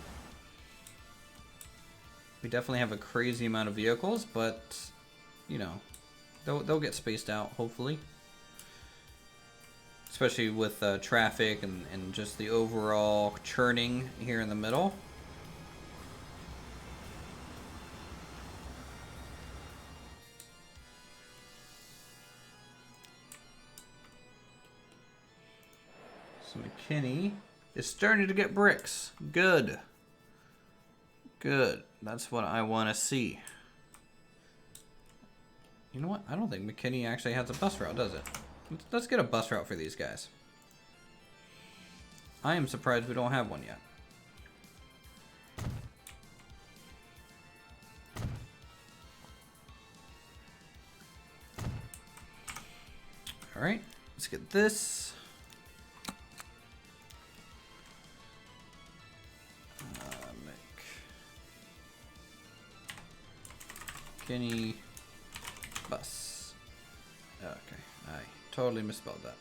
A: We definitely have a crazy amount of vehicles, but you know, they'll get spaced out hopefully. Especially with traffic and just the overall churning here in the middle. So McKinney is starting to get bricks. Good. Good. That's what I want to see. You know what? I don't think McKinney actually has a bus route, does it? Let's get a bus route for these guys. I am surprised we don't have one yet. All right. Let's get this. McKinney bus. Okay, I totally misspelled that.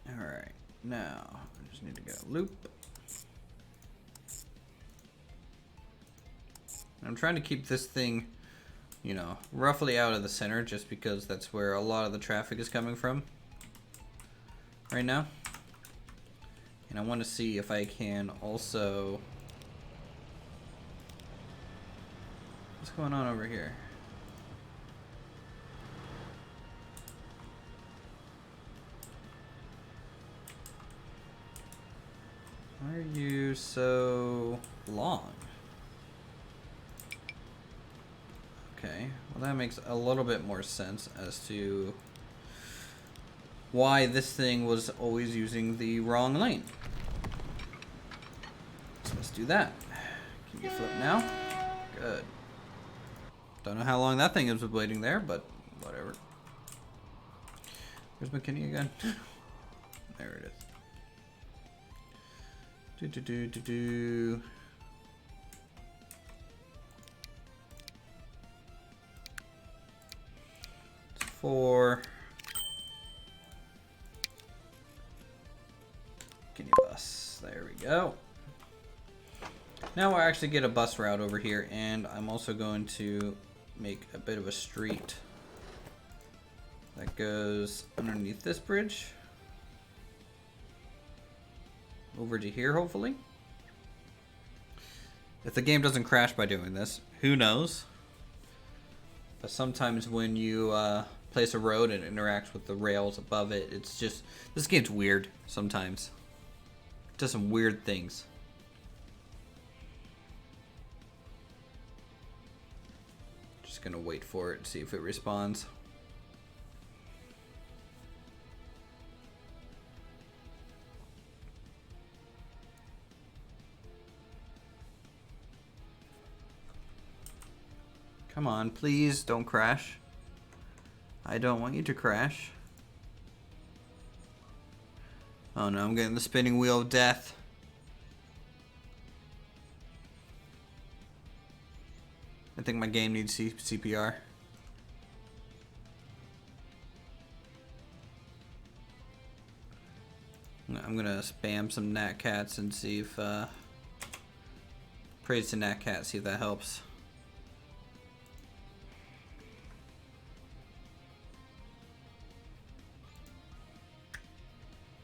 A: Alright, now I just need to get a loop. I'm trying to keep this thing, you know, roughly out of the center just because that's where a lot of the traffic is coming from right now. And I want to see if I can also... What's going on over here? Why are you so long? Okay, well that makes a little bit more sense as to why this thing was always using the wrong lane. So let's do that. Can you flip now? Good. Don't know how long that thing is waiting there, but whatever. Where's McKinney again? There it is. It's 4. Can you bus? There we go. Now we'll actually get a bus route over here, and I'm also going to make a bit of a street that goes underneath this bridge over to here, hopefully. If the game doesn't crash by doing this, who knows? But sometimes when you place a road and it interacts with the rails above it, it's just, this game's weird sometimes. It does some weird things. Just gonna wait for it, see if it responds. Come on, please don't crash. I don't want you to crash. Oh no, I'm getting the spinning wheel of death. I think my game needs CPR. I'm gonna spam some nat cats and see if praise to nat cat, see if that helps.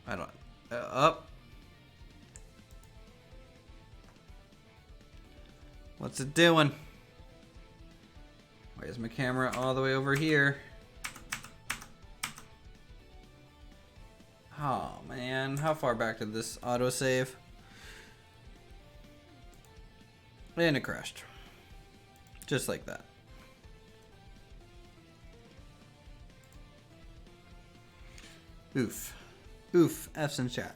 A: I don't up. What's it doing? Where's my camera all the way over here? Oh man, how far back did this autosave? And it crashed. Just like that. Oof. Oof. F's in chat.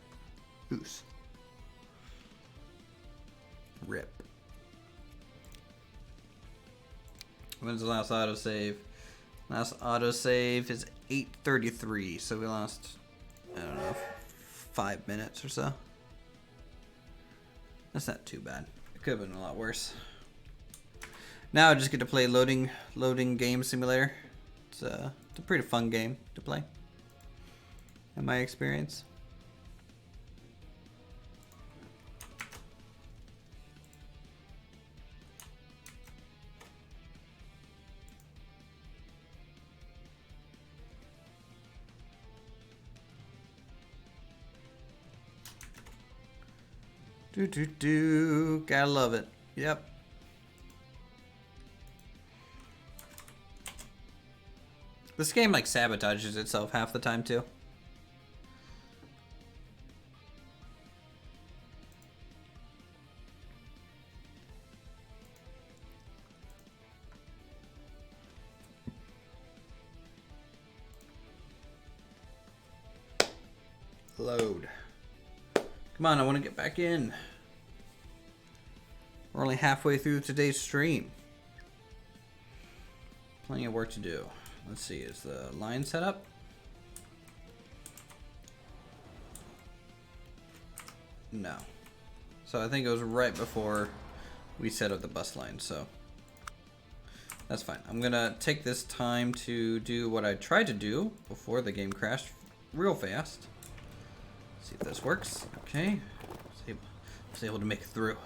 A: Oof. Rip. When's the last autosave? Last autosave is 8:33, so we lost, I don't know, 5 minutes or so. That's not too bad. It could have been a lot worse. Now I just get to play loading game simulator. It's a pretty fun game to play, in my experience. Gotta love it. Yep. This game like sabotages itself half the time too. Load. Come on, I want to get back in. We're only halfway through today's stream. Plenty of work to do. Let's see, is the line set up? No. So I think it was right before we set up the bus line, so that's fine. I'm gonna take this time to do what I tried to do before the game crashed real fast. See if this works. Okay. I was able to make it through.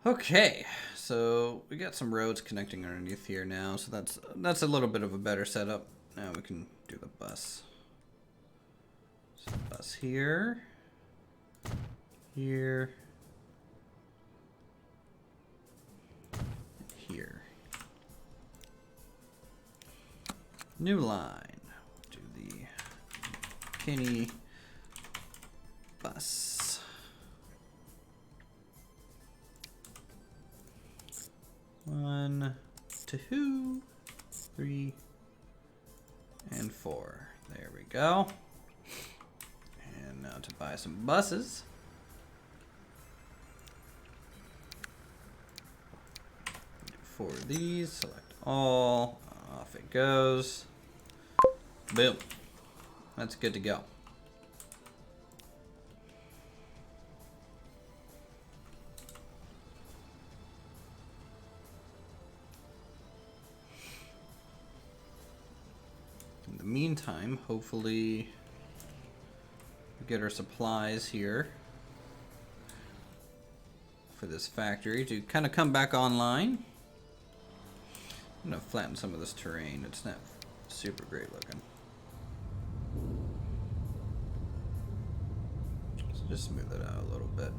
A: Okay, so we got some roads connecting underneath here now, so that's a little bit of a better setup. Now we can do the bus. So bus here, here, and here. New line. Do the McKinney bus. 1, 2, 3, and 4. There we go. And now to buy some buses. For these, select all. Off it goes. Boom. That's good to go. In the meantime, hopefully we get our supplies here for this factory to kind of come back online. I'm gonna flatten some of this terrain. It's not super great looking. Let's just smooth it out a little bit.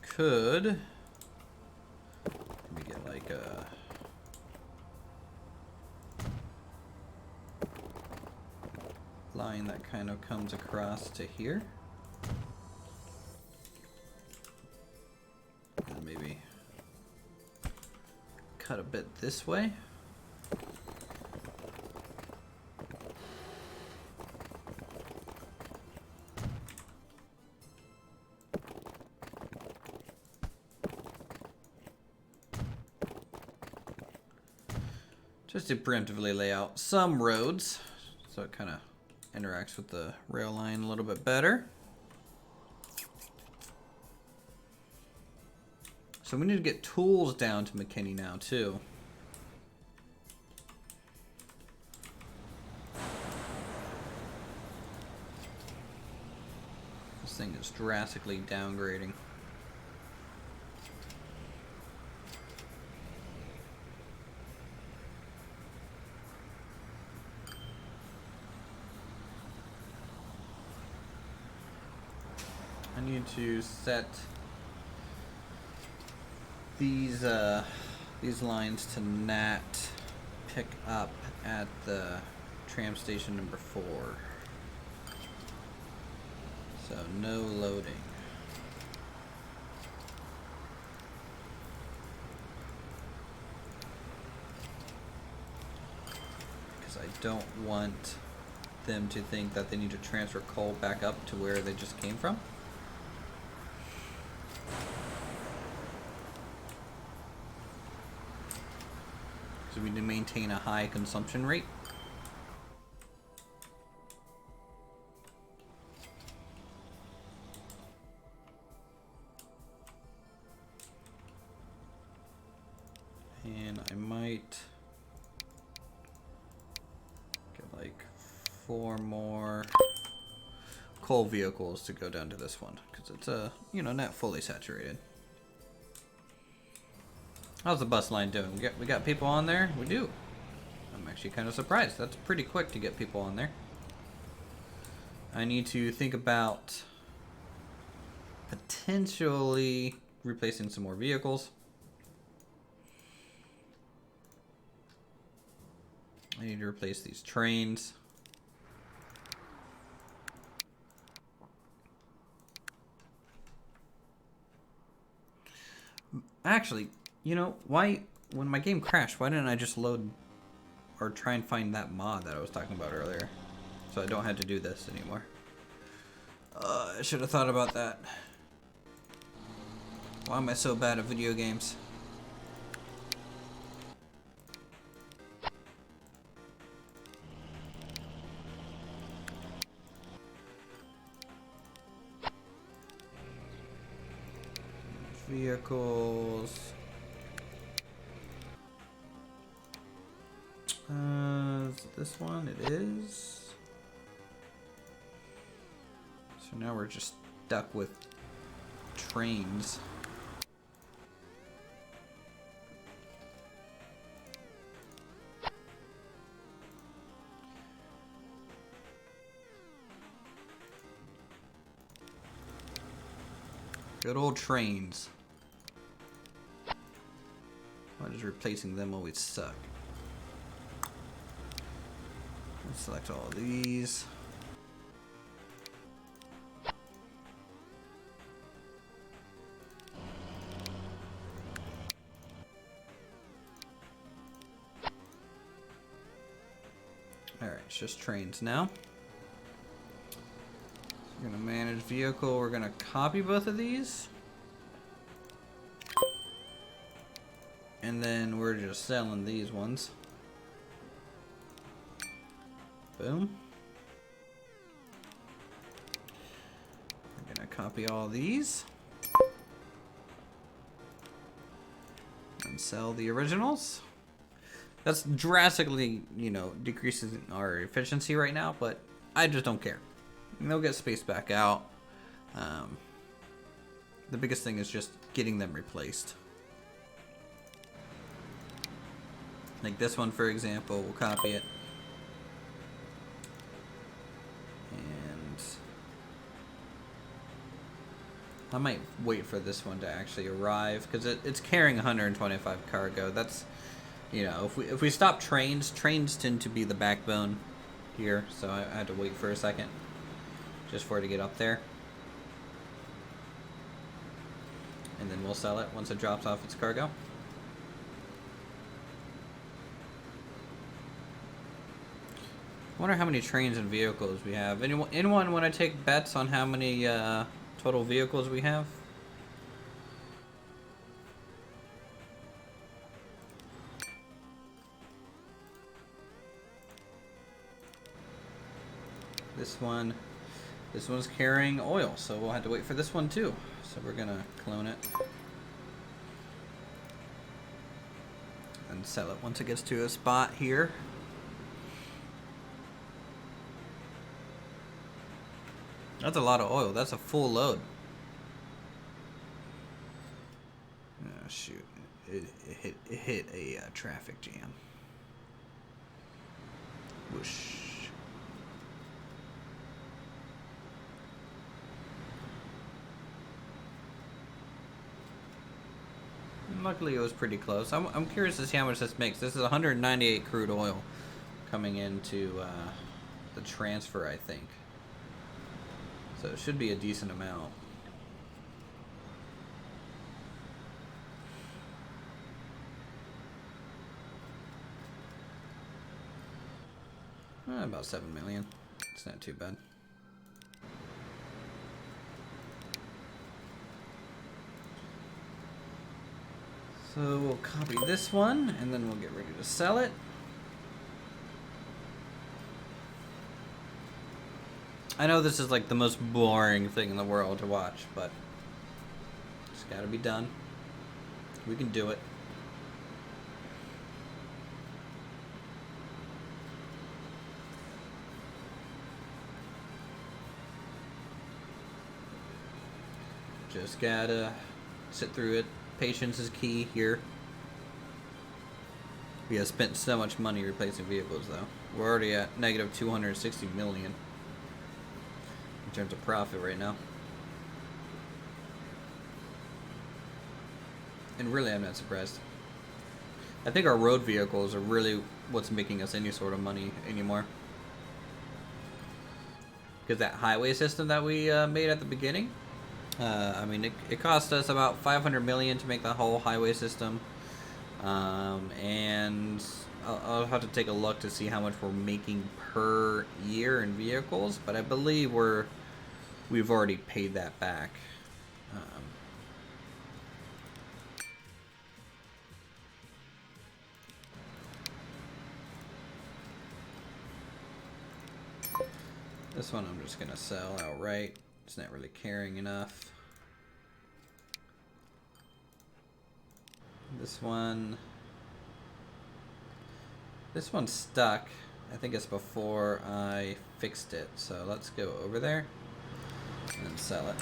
A: Could maybe get like a line that kind of comes across to here. And maybe cut a bit this way. Just to preemptively lay out some roads, so it kind of interacts with the rail line a little bit better. So we need to get tools down to McKinney now too. This thing is drastically downgrading. need to set these lines to not pick up at the tram station number 4. So no loading. Because I don't want them to think that they need to transfer coal back up to where they just came from. So we need to maintain a high consumption rate. And I might get like 4 more coal vehicles to go down to this one because it's not fully saturated. How's the bus line doing? We got people on there? We do. I'm actually kind of surprised. That's pretty quick to get people on there. I need to think about potentially replacing some more vehicles. I need to replace these trains. Actually, you know, when my game crashed, why didn't I just load or try and find that mod that I was talking about earlier? So I don't have to do this anymore. I should have thought about that. Why am I so bad at video games? Vehicles. Is it this one? It is. So now we're just stuck with trains. Good old trains. Why does replacing them always suck? Let's select all of these. Alright, it's just trains now. We're gonna manage vehicle. We're gonna copy both of these. And then we're just selling these ones. Boom. We're gonna copy all these. And sell the originals. That's drastically, decreases our efficiency right now, but I just don't care. They'll get spaced back out. The biggest thing is just getting them replaced. Like this one, for example, we'll copy it. And I might wait for this one to actually arrive because it's carrying 125 cargo. That's, if we stop trains tend to be the backbone here, so I had to wait for a second just for it to get up there. And then we'll sell it once it drops off its cargo. I wonder how many trains and vehicles we have. Anyone want to take bets on how many total vehicles we have? This one's carrying oil, so we'll have to wait for this one too. So we're gonna clone it and sell it once it gets to a spot here. That's a lot of oil. That's a full load. Oh, shoot. It hit a traffic jam. Whoosh. Luckily, it was pretty close. I'm curious to see how much this makes. This is 198 crude oil coming into the transfer, I think. So it should be a decent amount. About 7 million. It's not too bad. So we'll copy this one, and then we'll get ready to sell it. I know this is like the most boring thing in the world to watch, but it's gotta be done. We can do it. Just gotta sit through it. Patience is key here. We have spent so much money replacing vehicles, though. We're already at negative 260 million in terms of profit right now. And really, I'm not surprised. I think our road vehicles are really what's making us any sort of money anymore. Because that highway system that we made at the beginning, I mean, it cost us about 500 million to make the whole highway system. And I'll have to take a look to see how much we're making per year in vehicles, but I believe we've already paid that back. This one I'm just gonna sell outright. It's not really carrying enough. This one's stuck. I think it's before I fixed it. So let's go over there and then sell it.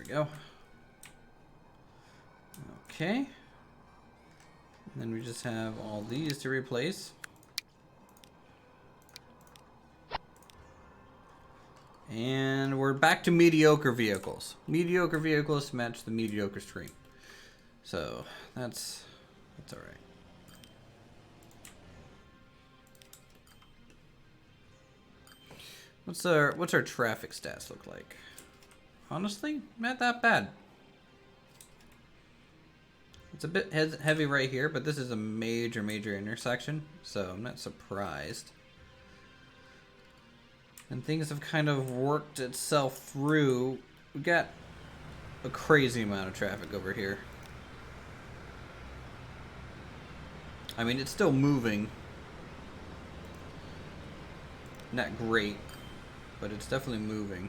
A: Go. Okay. And then we just have all these to replace. And we're back to mediocre vehicles. Mediocre vehicles to match the mediocre stream. So that's all right. What's our traffic stats look like? Honestly, not that bad. It's a bit heavy right here, but this is a major intersection, so I'm not surprised. And things have kind of worked itself through. We got a crazy amount of traffic over here. I mean, it's still moving. Not great, but it's definitely moving.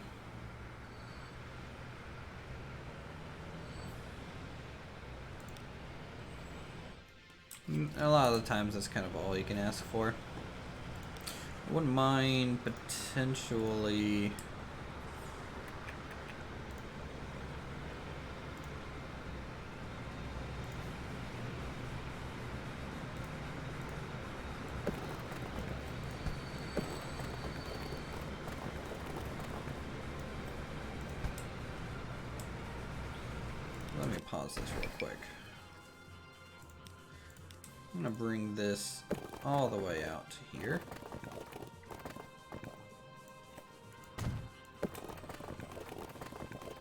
A: A lot of the times that's kind of all you can ask for. I wouldn't mind potentially... Let me pause this real quick. I'm gonna bring this all the way out to here.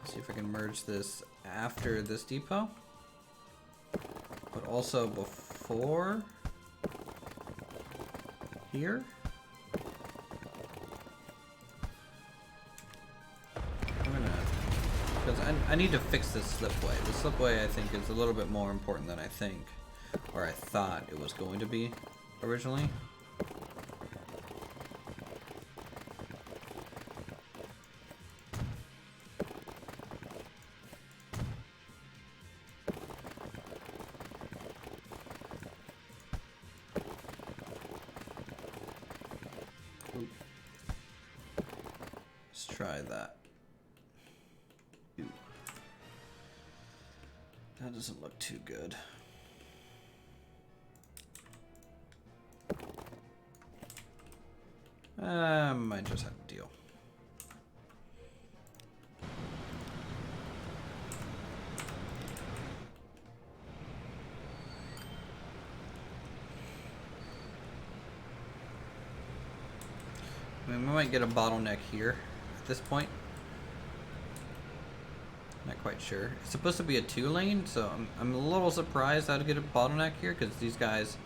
A: See if I can merge this after this depot, but also before here. Because I need to fix this slipway. The slipway, I think, is a little bit more important than I think. Or I thought it was going to be originally. Let's try that. Ew. That doesn't look too good. Might just have to deal. I mean, we might get a bottleneck here at this point. Not quite sure. It's supposed to be a 2-lane, so I'm a little surprised how to get a bottleneck here, because these guys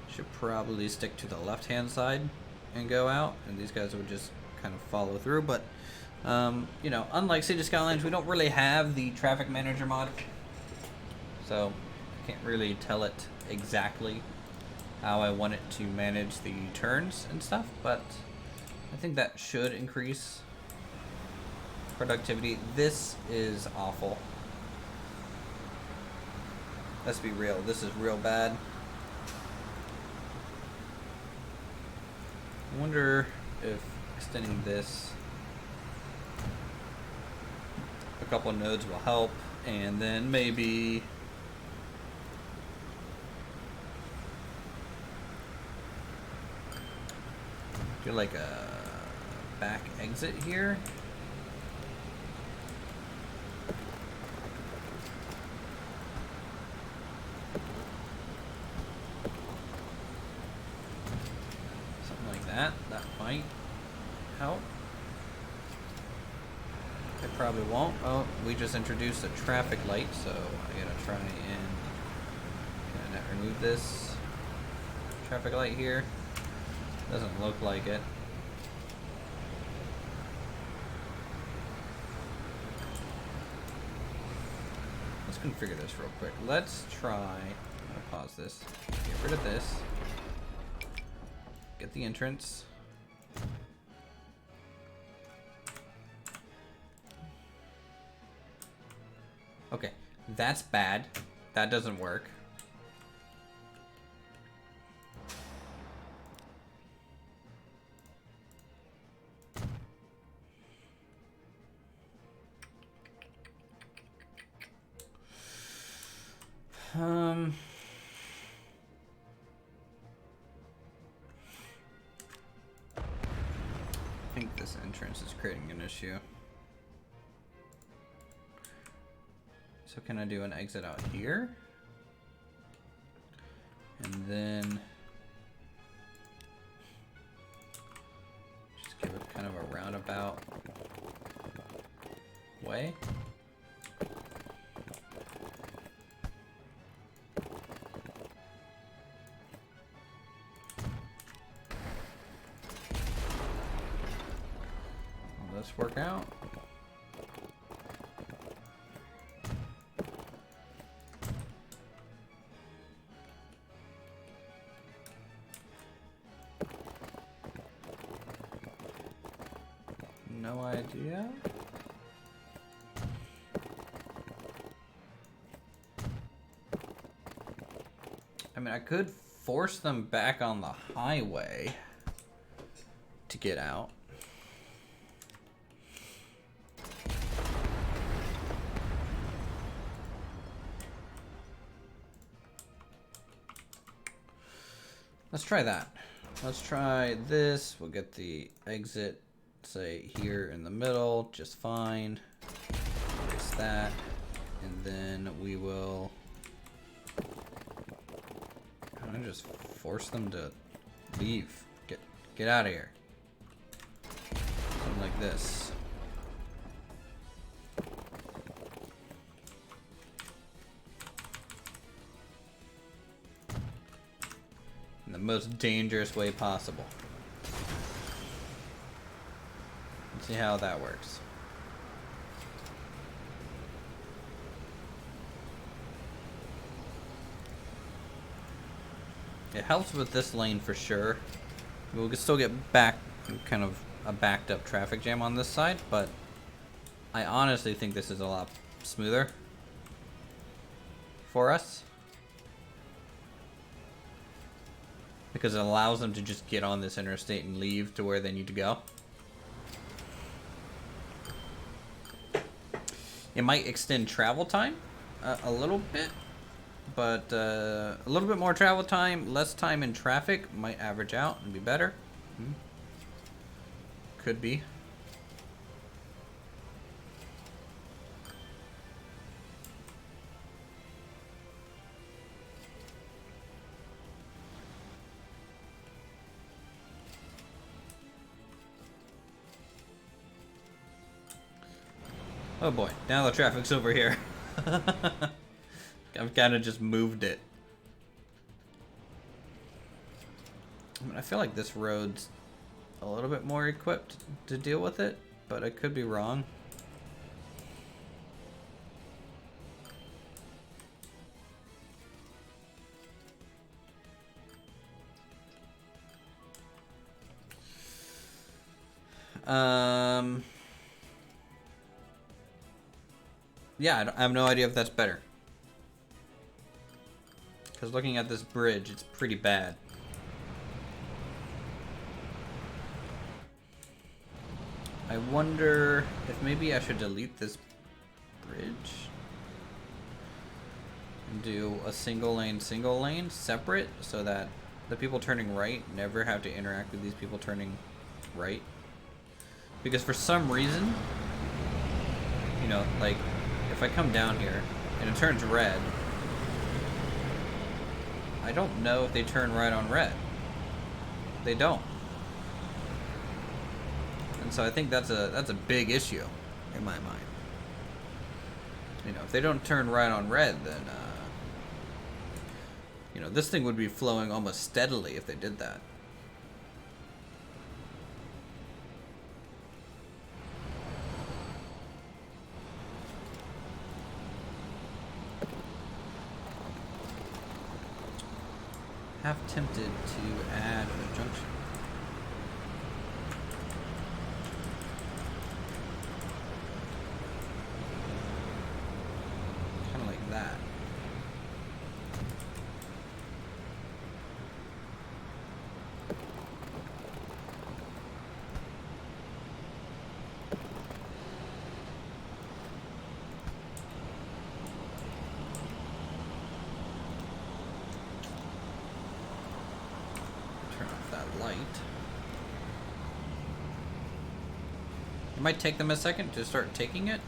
A: should probably stick to the left-hand side and go out, and these guys would just kind of follow through. But you know, unlike City Skylines, we don't really have the traffic manager mod, so I can't really tell it exactly how I want it to manage the turns and stuff, but I think that should increase productivity. This is awful. Let's be real, this is real bad. I wonder if extending this a couple of nodes will help, and then maybe do like a back exit here. Something like that. That might help. It probably won't. Oh, we just introduced a traffic light, so I gotta try and remove this traffic light here. Doesn't look like it. Let's configure this real quick. Let's try, I'm gonna pause this, get rid of this, get the entrance. Okay, that's bad. That doesn't work. I think this entrance is creating an issue. So can I do an exit out here? And then just give it kind of a roundabout way. Will this work out? No idea. I mean, I could force them back on the highway to get out. Let's try that. Let's try this. We'll get the exit, say, here in the middle, just fine. Fix that. And then we will kind of just force them to leave. Get out of here. Something like this. In the most dangerous way possible. Let's see how that works. It helps with this lane for sure. We'll still get back, kind of a backed up traffic jam on this side, but I honestly think this is a lot smoother for us, because it allows them to just get on this interstate and leave to where they need to go. It might extend travel time a little bit, but a little bit more travel time, less time in traffic might average out and be better. Could be. Oh boy, now the traffic's over here. I've kind of just moved it. I mean, I feel like this road's a little bit more equipped to deal with it, but I could be wrong. Yeah, I have no idea if that's better. Because looking at this bridge, it's pretty bad. I wonder if maybe I should delete this bridge and do a single lane separate so that the people turning right never have to interact with these people turning right. Because for some reason, you know, like if I come down here and it turns red, I don't know if they turn right on red. They don't. And so I think that's a big issue in my mind. You know, if they don't turn right on red, then you know, this thing would be flowing almost steadily if they did that. Half tempted to add a junction. Kind of like that. It might take them a second to start taking it.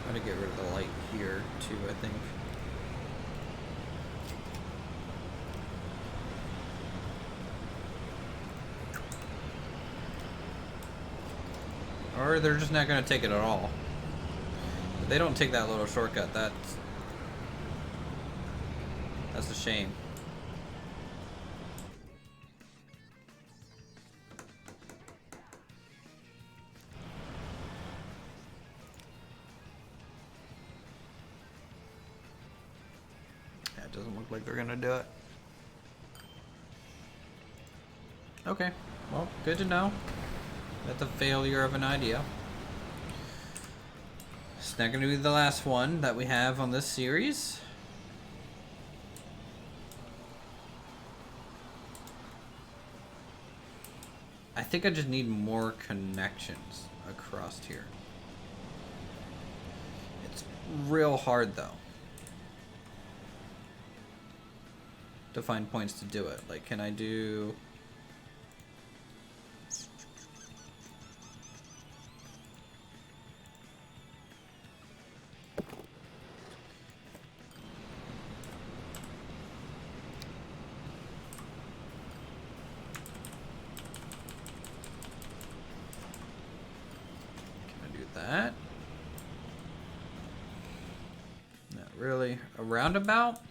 A: I'm gonna get rid of the light here too, I think. Or they're just not gonna take it at all. If they don't take that little shortcut, that's a shame. Doesn't look like they're gonna do it. Okay, well, good to know. That's a failure of an idea. It's not gonna be the last one that we have on this series. I think I just need more connections across here. It's real hard though to find points to do it. Like, can I do... Can I do that? Not really. A roundabout?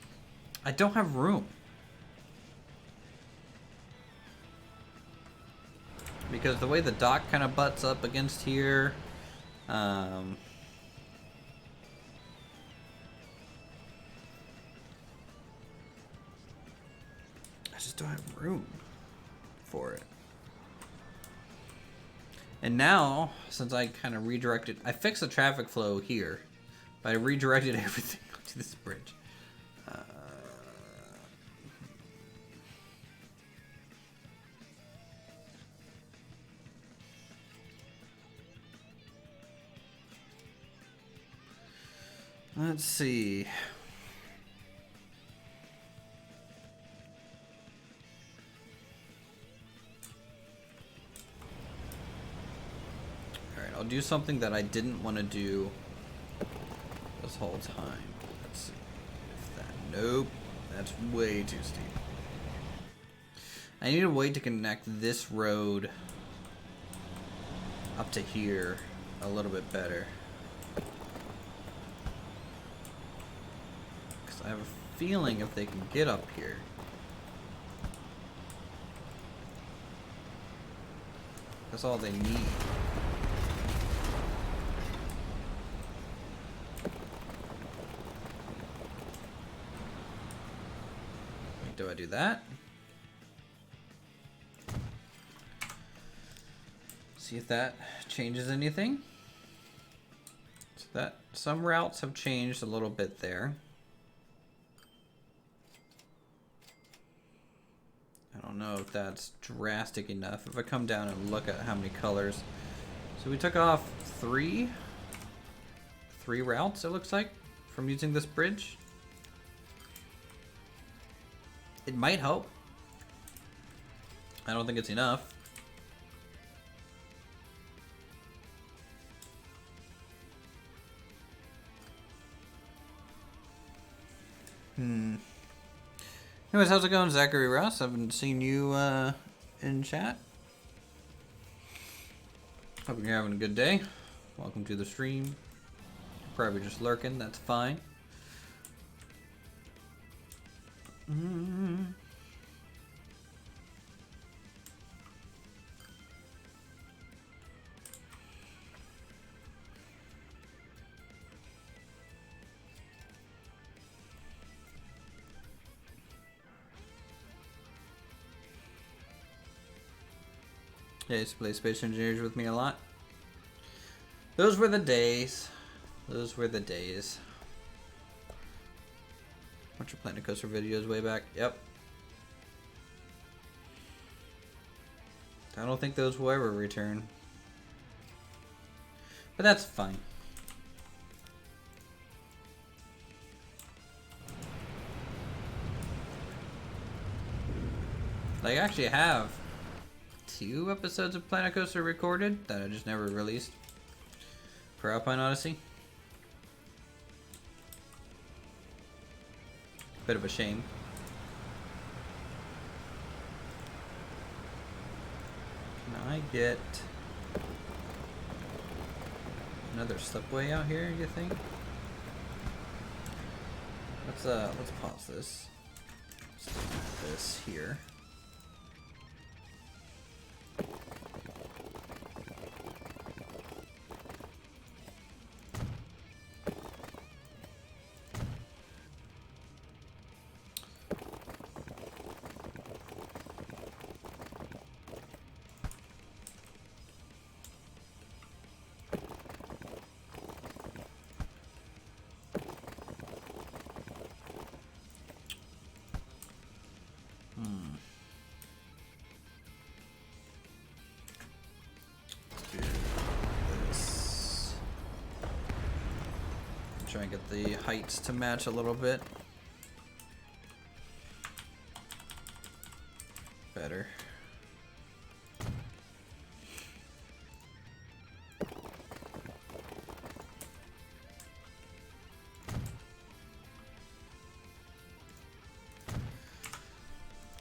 A: I don't have room. Because the way the dock kind of butts up against here, I just don't have room for it. And now, since I kind of redirected, I fixed the traffic flow here, but I redirected everything to this bridge. Let's see. Alright, I'll do something that I didn't want to do this whole time. Let's see if that... Nope. That's way too steep. I need a way to connect this road up to here a little bit better. Because I have a feeling if they can get up here, that's all they need. Wait, do I do that? See if that changes anything. So that some routes have changed a little bit there. I don't know if that's drastic enough. If I come down and look at how many colors. So we took off three routes, it looks like, from using this bridge. It might help. I don't think it's enough. Anyways, how's it going, Zachary Ross? I haven't seen you in chat. Hope you're having a good day. Welcome to the stream. Probably just lurking, that's fine. Yeah, I used to play Space Engineers with me a lot. Those were the days. Those were the days. Watch your Planet Coaster videos way back. Yep. I don't think those will ever return. But that's fine. Like, I actually have 2 episodes of Planet Coaster recorded that I just never released for Alpine Odyssey. Bit of a shame. Can I get another slipway out here, you think? Let's pause this. Let's do this here. Try and get the heights to match a little bit better.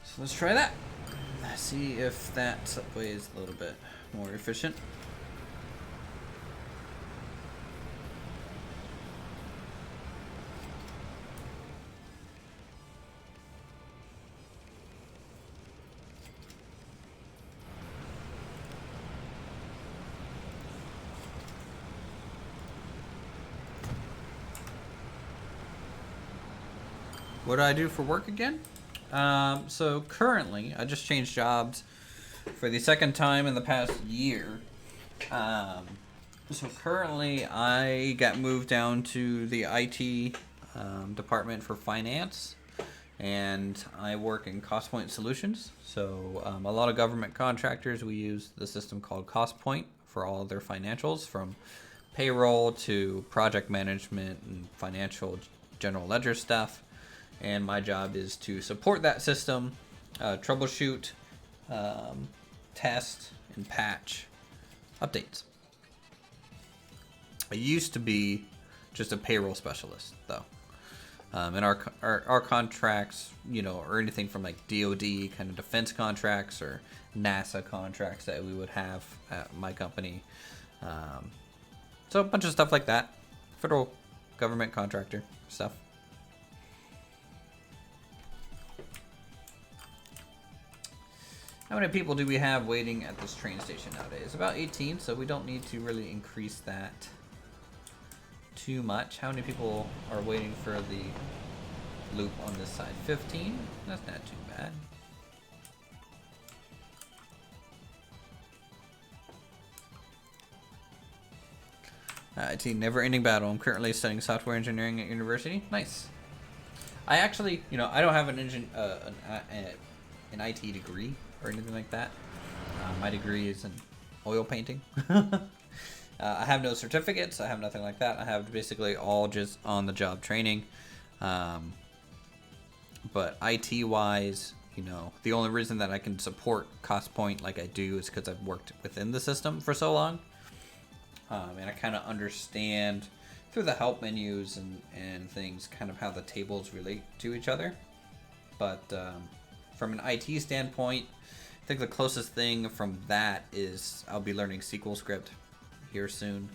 A: So let's try that. See if that subway is a little bit more efficient. What do I do for work again? So currently, I just changed jobs for the 2nd time in the past year. So currently, I got moved down to the IT department for finance, and I work in Cost Point Solutions. So a lot of government contractors, we use the system called Cost Point for all of their financials, from payroll to project management and financial general ledger stuff. And my job is to support that system, troubleshoot, test, and patch updates. I used to be just a payroll specialist, though. And our contracts, you know, or anything from like DoD kind of defense contracts or NASA contracts that we would have at my company. So a bunch of stuff like that. Federal government contractor stuff. How many people do we have waiting at this train station nowadays? About 18, so we don't need to really increase that too much. How many people are waiting for the loop on this side? 15? That's not too bad. IT never-ending battle. I'm currently studying software engineering at university. Nice. I actually, you know, I don't have an IT degree or anything like that. My degree is in oil painting. I have no certificates. I have nothing like that. I have basically all just on-the-job training. But IT-wise, you know, the only reason that I can support cost point like I do is because I've worked within the system for so long. And I kind of understand through the help menus and things kind of how the tables relate to each other. But from an IT standpoint, I think the closest thing from that is I'll be learning SQL script here soon,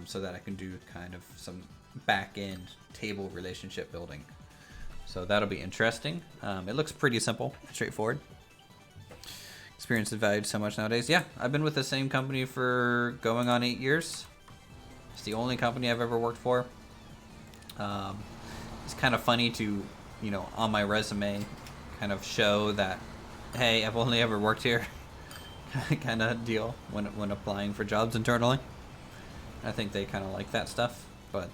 A: so that I can do kind of some back-end table relationship building. So that'll be interesting. It looks pretty simple, straightforward. Experience is valued so much nowadays. Yeah, I've been with the same company for going on 8 years. It's the only company I've ever worked for. It's kind of funny to, you know, on my resume, kind of show that, hey, I've only ever worked here, kind of deal when applying for jobs internally. I think they kind of like that stuff. But,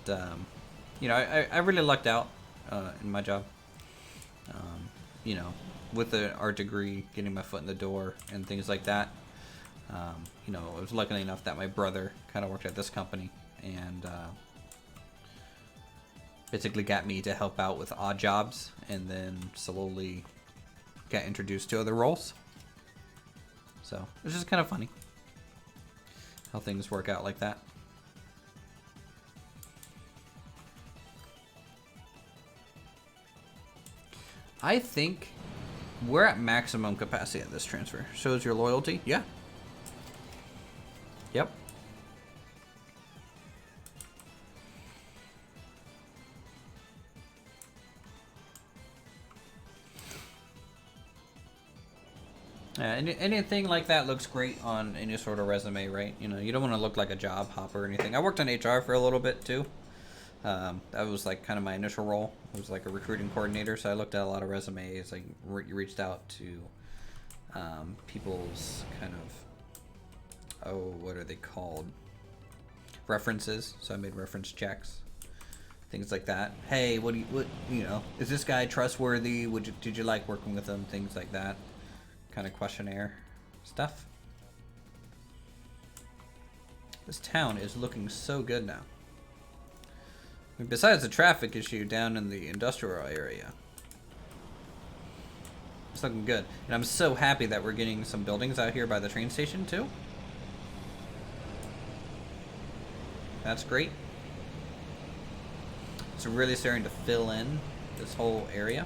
A: you know, I really lucked out in my job. You know, with the art degree, getting my foot in the door and things like that. You know, I was lucky enough that my brother kind of worked at this company and basically got me to help out with odd jobs and then slowly got introduced to other roles. So it's just kind of funny how things work out like that. I think we're at maximum capacity at this transfer. Shows your loyalty? Yeah. Yep. Anything like that looks great on any sort of resume, right? You know, you don't want to look like a job hopper or anything. I worked on HR for a little bit too. That was like kind of my initial role. I was like a recruiting coordinator, so I looked at a lot of resumes. I reached out to people's kind of, what are they called? References. So I made reference checks, things like that. Hey, what you know, is this guy trustworthy? Did you like working with him? Things like that. Kind of questionnaire stuff. This town is looking so good now. I mean, besides the traffic issue down in the industrial area, it's looking good. And I'm so happy that we're getting some buildings out here by the train station too. That's great. It's really starting to fill in this whole area.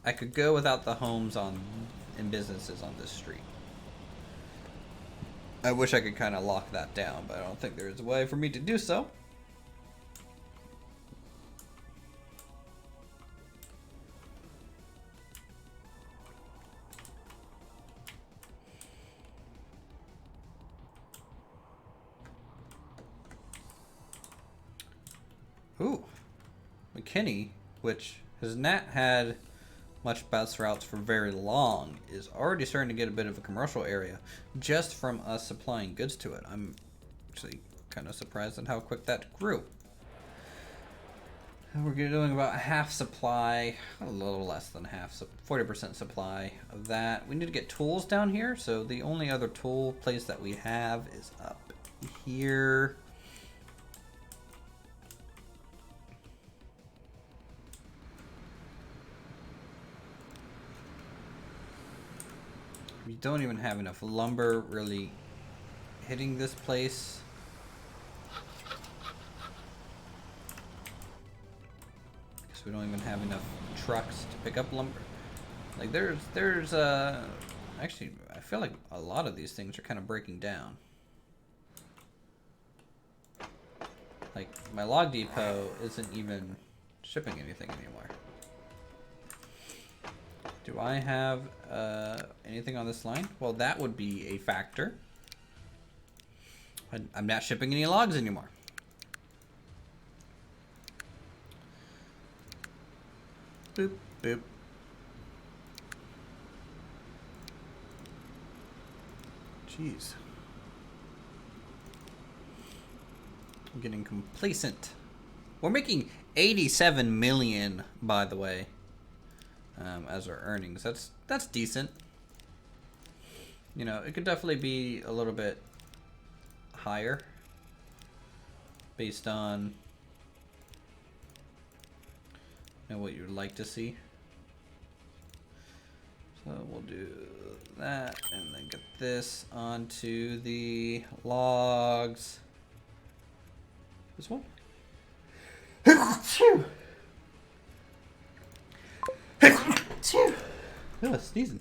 A: I could go without the homes and businesses on this street. I wish I could kind of lock that down, but I don't think there is a way for me to do so. Ooh, McKinney, which has not had much bus routes for very long, is already starting to get a bit of a commercial area just from us supplying goods to it. I'm actually kind of surprised at how quick that grew. We're doing about half supply, a little less than half, so 40% supply of that. We need to get tools down here, so the only other tool place that we have is up here. We don't even have enough lumber really hitting this place. Because we don't even have enough trucks to pick up lumber. Like there's actually I feel like a lot of these things are kind of breaking down. Like my log depot isn't even shipping anything anymore. Do I have anything on this line? Well, that would be a factor. I'm not shipping any logs anymore. Boop, boop. Jeez. I'm getting complacent. We're making 87 million, by the way, as our earnings. That's decent. You know, it could definitely be a little bit higher based on what you'd like to see. So we'll do that and then get this onto the logs. This one? Oh, sneezing.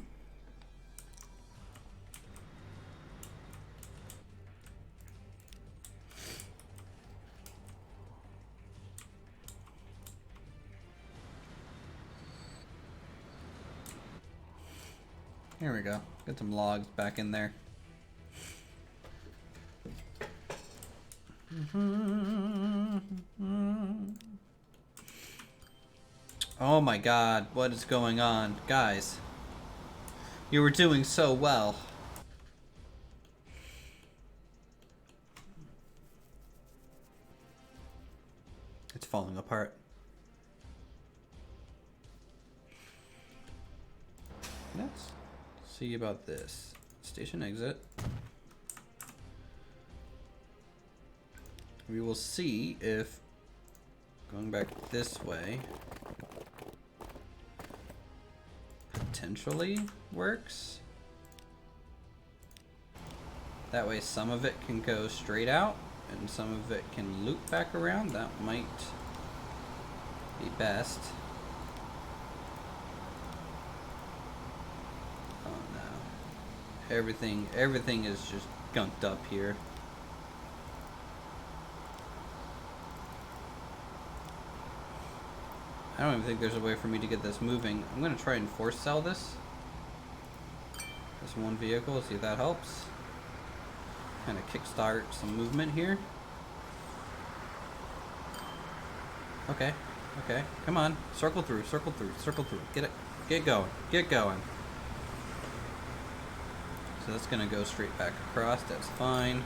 A: Here we go. Get some logs back in there. Oh my god, what is going on? Guys, you were doing so well. It's falling apart. Let's see about this. Station exit. We will see if going back this way potentially works. That way some of it can go straight out and some of it can loop back around. That might be best. Oh no. Everything is just gunked up here. I don't even think there's a way for me to get this moving. I'm gonna try and force sell this. This one vehicle, see if that helps. Kind of kickstart some movement here. Okay, okay, come on. Circle through, circle through, circle through. Get it, get going, get going. So that's gonna go straight back across, that's fine.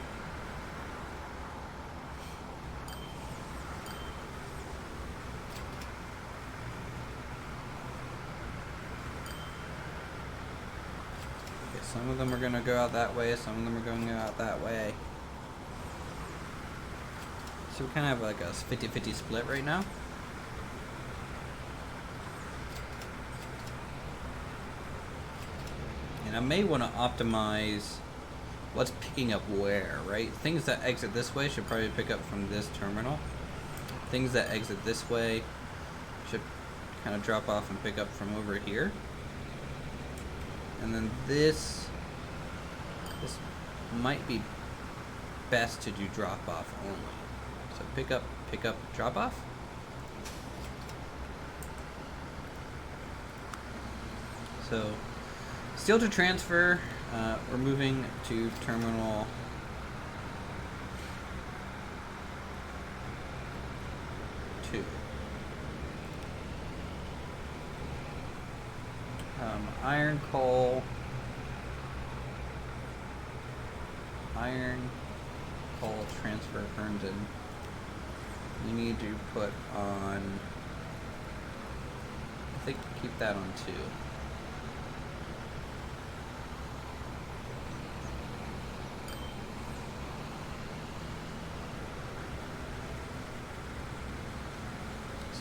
A: Some of them are going to go out that way, some of them are going out that way. So we kind of have like a 50-50 split right now. And I may want to optimize what's picking up where, right? Things that exit this way should probably pick up from this terminal. Things that exit this way should kind of drop off and pick up from over here. And then this might be best to do drop off only. So pick up, drop off. So steel to transfer, we're moving to terminal 2. Iron coal transfer Herndon. You need to put on think keep that on 2.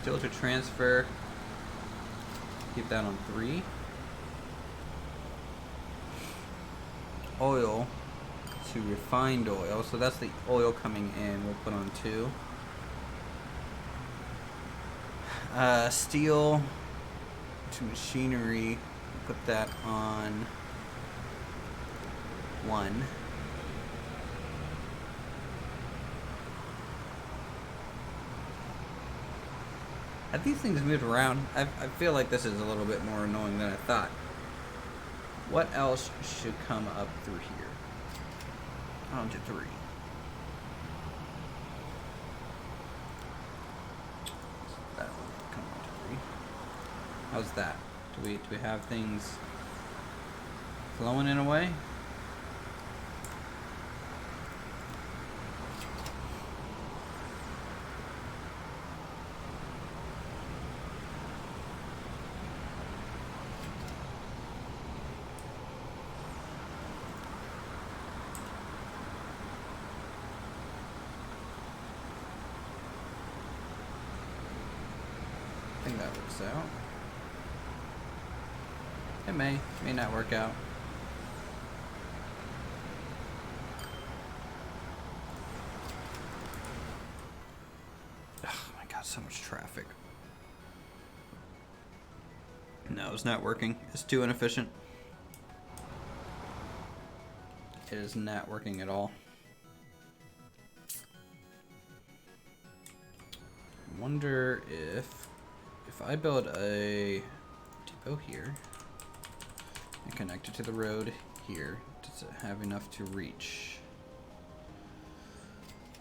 A: Still to transfer, keep that on 3. Oil to refined oil, so that's the oil coming in, we'll put on 2. Steel to machinery, put that on 1. Have these things moved around? I feel like this is a little bit more annoying than I thought. What else should come up through here? On to 3. That will come on to 3. How's that? Do we have things flowing in a way? I think that works out. It may not work out. Oh my god, so much traffic. No, it's not working. It's too inefficient. It is not working at all. I wonder if I build a depot here and connect it to the road here, does it have enough to reach?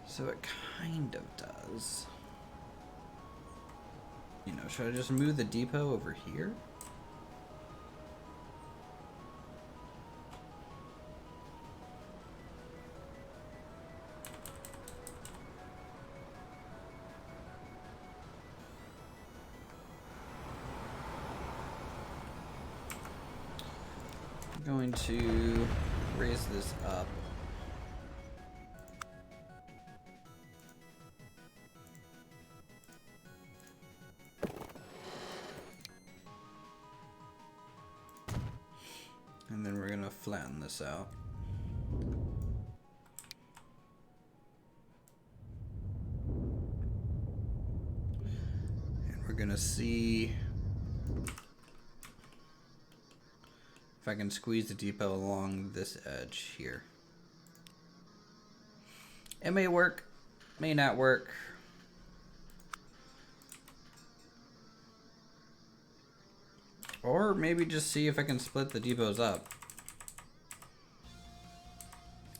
A: So it kind of does. You know, should I just move the depot over here? I'm going to raise this up. And then we're gonna flatten this out. And we're gonna see if I can squeeze the depot along this edge here. It may work, may not work. Or maybe just see if I can split the depots up.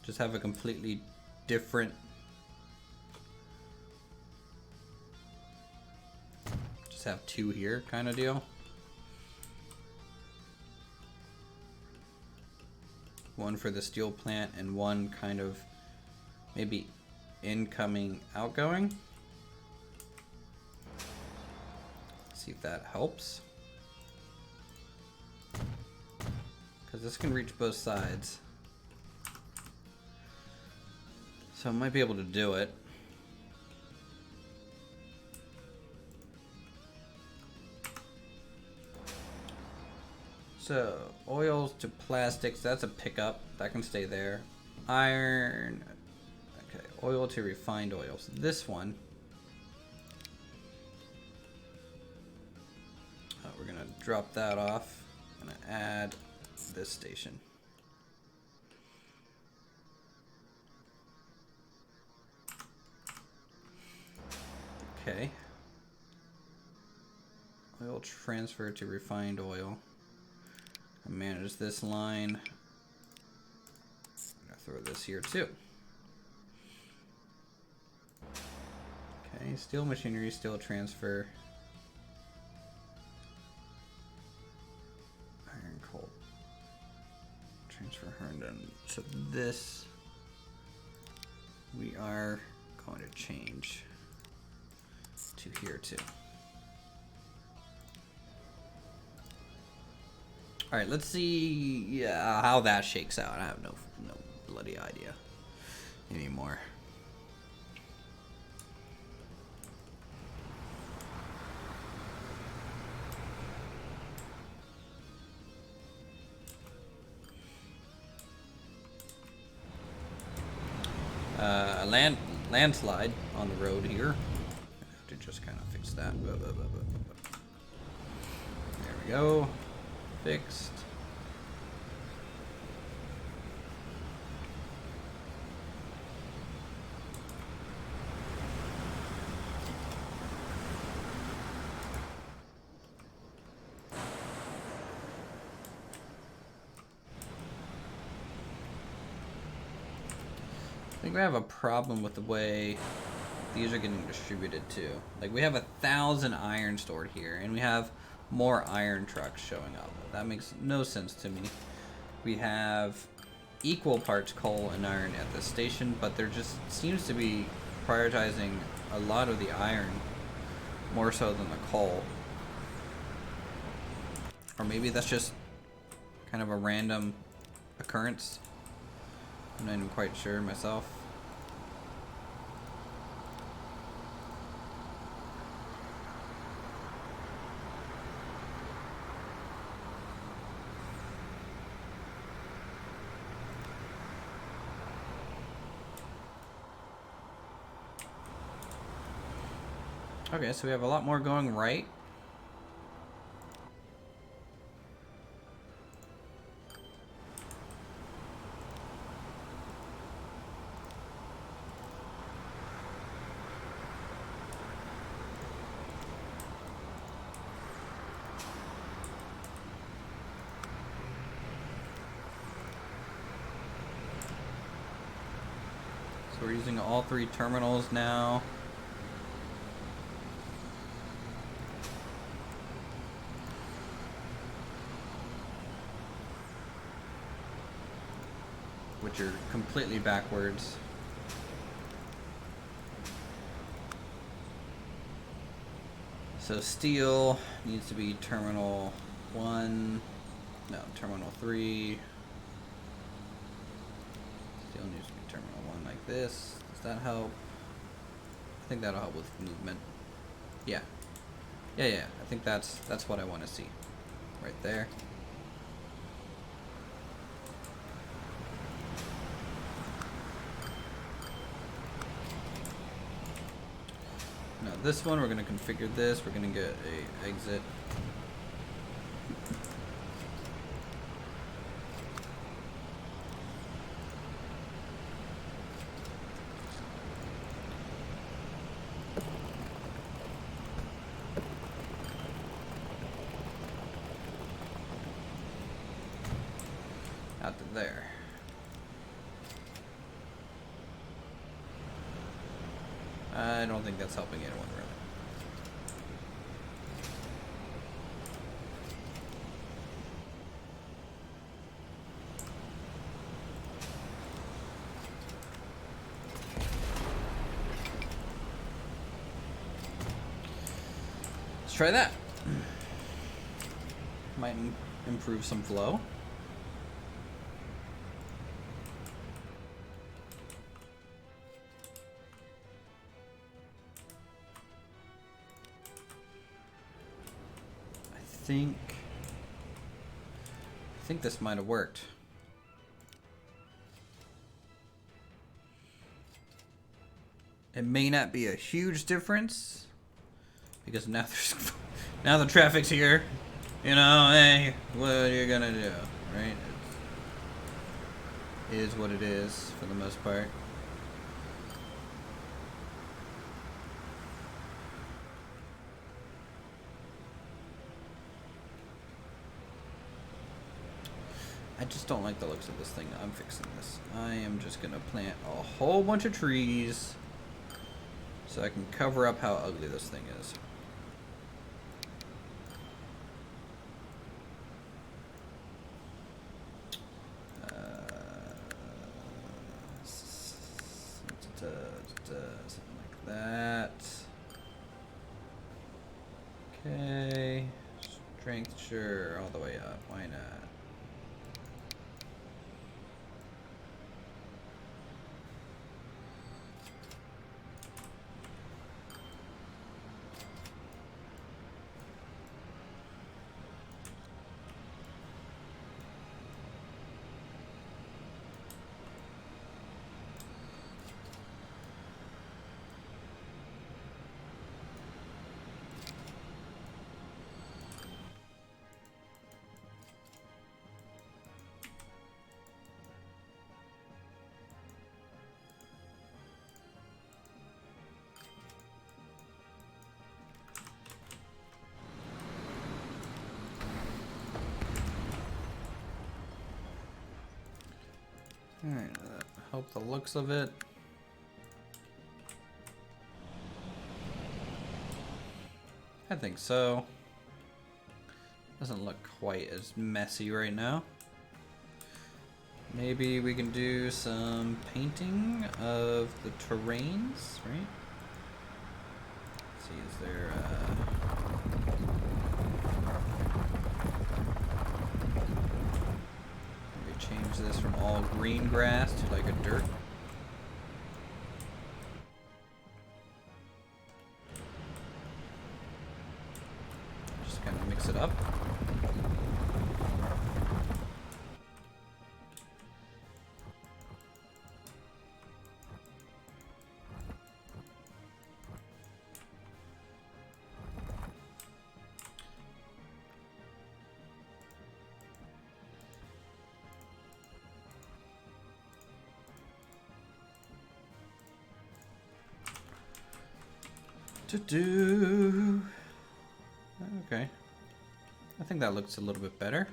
A: Just have a completely different... Just have 2 here kind of deal. One for the steel plant and one kind of maybe incoming, outgoing. See if that helps. Because this can reach both sides. So I might be able to do it. So, oils to plastics, that's a pickup. That can stay there. Iron. Okay, oil to refined oils. This one. We're going to drop that off. I'm going to add this station. Okay. Oil transfer to refined oil. I manage this line. I'm gonna throw this here too. Okay, steel machinery, steel transfer. Iron coal. Transfer Herndon. So this we are going to change to here too. All right, let's see how that shakes out. I have no bloody idea anymore. A landslide on the road here. I have to just kind of fix that. There we go. Fixed. I think we have a problem with the way these are getting distributed too. Like, we have 1,000 iron stored here, and we have more iron trucks showing up. That makes no sense to me. We have equal parts coal and iron at this station, but there just seems to be prioritizing a lot of the iron more so than the coal. Or maybe that's just kind of a random occurrence. I'm not even quite sure myself. Okay, so we have a lot more going right. So we're using all 3 terminals now. Which are completely backwards. So steel needs to be terminal 1, no, terminal 3. Steel needs to be terminal 1 like this. Does that help? I think that'll help with movement. Yeah. Yeah. I think that's what I want to see. Right there. Now this one, we're going to configure this. We're going to get a exit. Out to there. I don't think that's helping anyone really. Let's try that. Might improve some flow. I think this might have worked. It may not be a huge difference because now there's now the traffic's here. You know, hey, what are you gonna do, right? It is what it is for the most part. I just don't like the looks of this thing. I'm fixing this. I am just gonna plant a whole bunch of trees so I can cover up how ugly this thing is. Something like that. Okay. Strength, sure, all the way up. Why not? Alright, hope the looks of it. I think so. Doesn't look quite as messy right now. Maybe we can do some painting of the terrains, right? Let's see, is there maybe change this from all green grass to like a dirt. Just kind of mix it up. Okay. I think that looks a little bit better.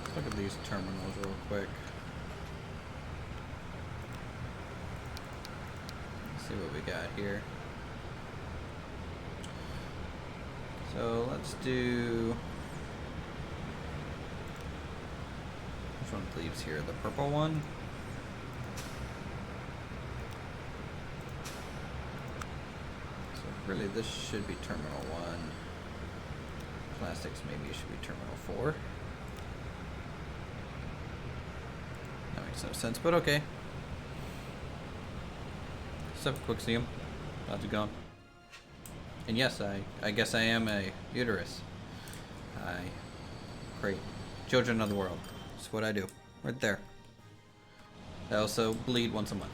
A: Let's look at these terminals real quick. See what we got here. So let's do, which one leaves here? The purple one? So really this should be terminal 1. Plastics maybe should be terminal 4. That makes no sense, but okay. Let's have a quick see him. How's it going? And yes, I guess I am a uterus. I create children of the world. That's what I do. Right there. I also bleed once a month.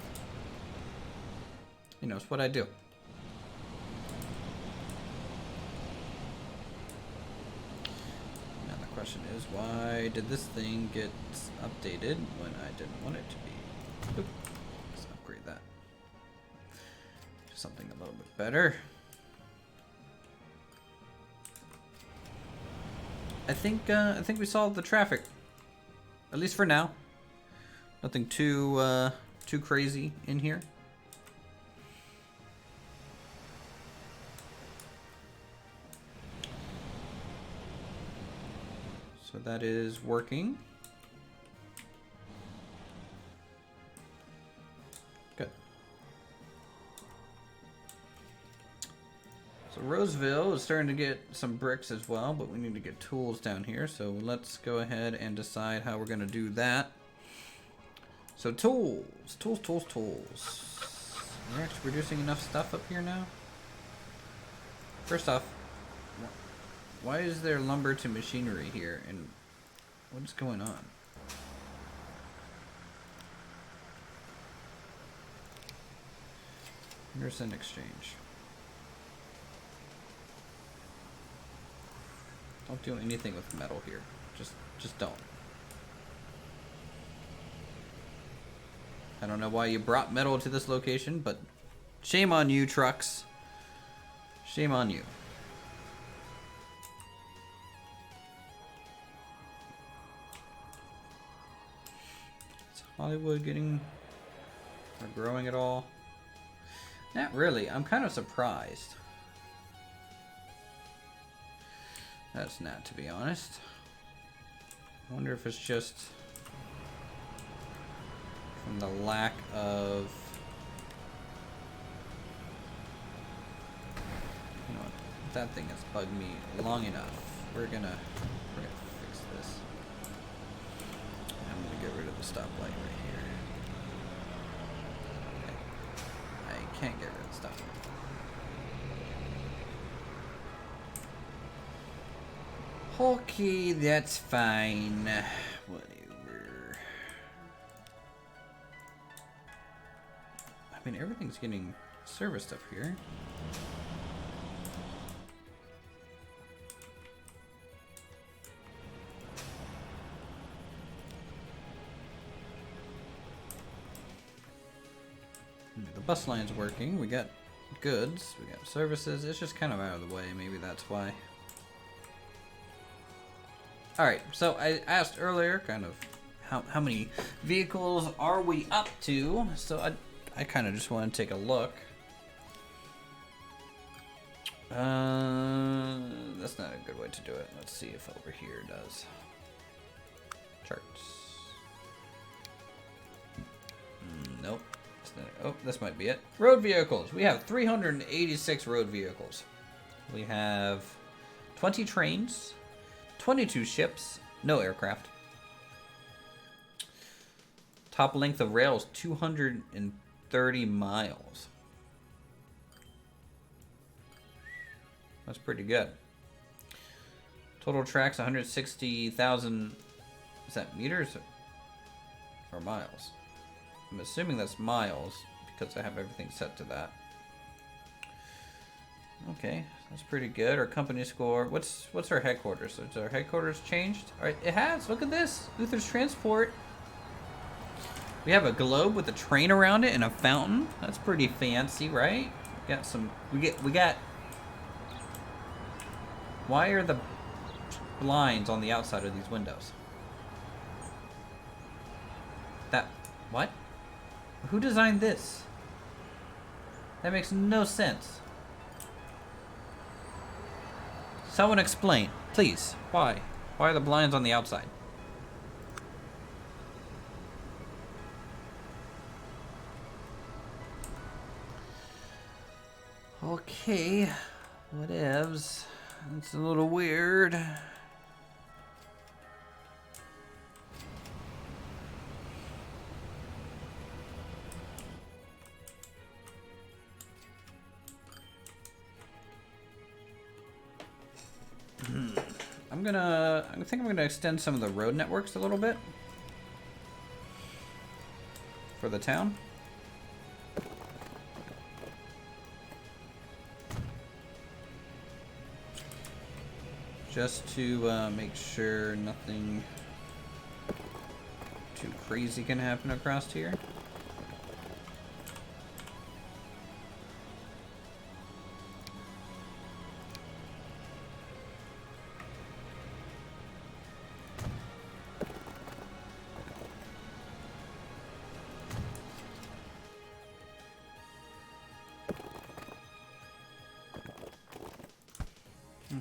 A: You know, it's what I do. Now the question is, why did this thing get updated when I didn't want it to be? Oop. Let's upgrade that. Do something a little bit better. I think we solved the traffic, at least for now. Nothing too crazy in here. So that is working. Good. So Roseville is starting to get some bricks as well, but we need to get tools down here. So let's go ahead and decide how we're going to do that. So tools. We're actually producing enough stuff up here now. First off, why is there lumber to machinery here, and what is going on? Here's an exchange. Don't do anything with metal here. Just don't. I don't know why you brought metal to this location, but shame on you, trucks. Shame on you. Is Hollywood getting or growing at all? Not really. I'm kind of surprised. That's not, to be honest. I wonder if it's just from the lack of... You know what? That thing has bugged me long enough. We're gonna fix this. I'm gonna get rid of the stoplight right here. Okay. I can't get rid of the stoplight. Okay, that's fine. Whatever. I mean, everything's getting serviced up here. The bus line's working. We got goods. We got services. It's just kind of out of the way. Maybe that's why. Alright, so I asked earlier kind of how many vehicles are we up to, so I kind of just want to take a look. That's not a good way to do it. Let's see if over here does. Charts. Nope. Oh, this might be it. Road vehicles. We have 386 road vehicles. We have 20 trains. 22 ships, no aircraft. Top length of rails, 230 miles. That's pretty good. Total tracks, 160,000, is that meters or miles? I'm assuming that's miles because I have everything set to that. Okay, that's pretty good. Our company score. What's our headquarters? So our headquarters changed? All right, it has. Look at this. Luther's Transport. We have a globe with a train around it and a fountain. That's pretty fancy, right? We got some. We got. Why are the blinds on the outside of these windows? That what? Who designed this? That makes no sense. Someone explain, please. Why? Why are the blinds on the outside? Okay, whatevs. It's a little weird. I think I'm gonna extend some of the road networks a little bit for the town. Just to make sure nothing too crazy can happen across here.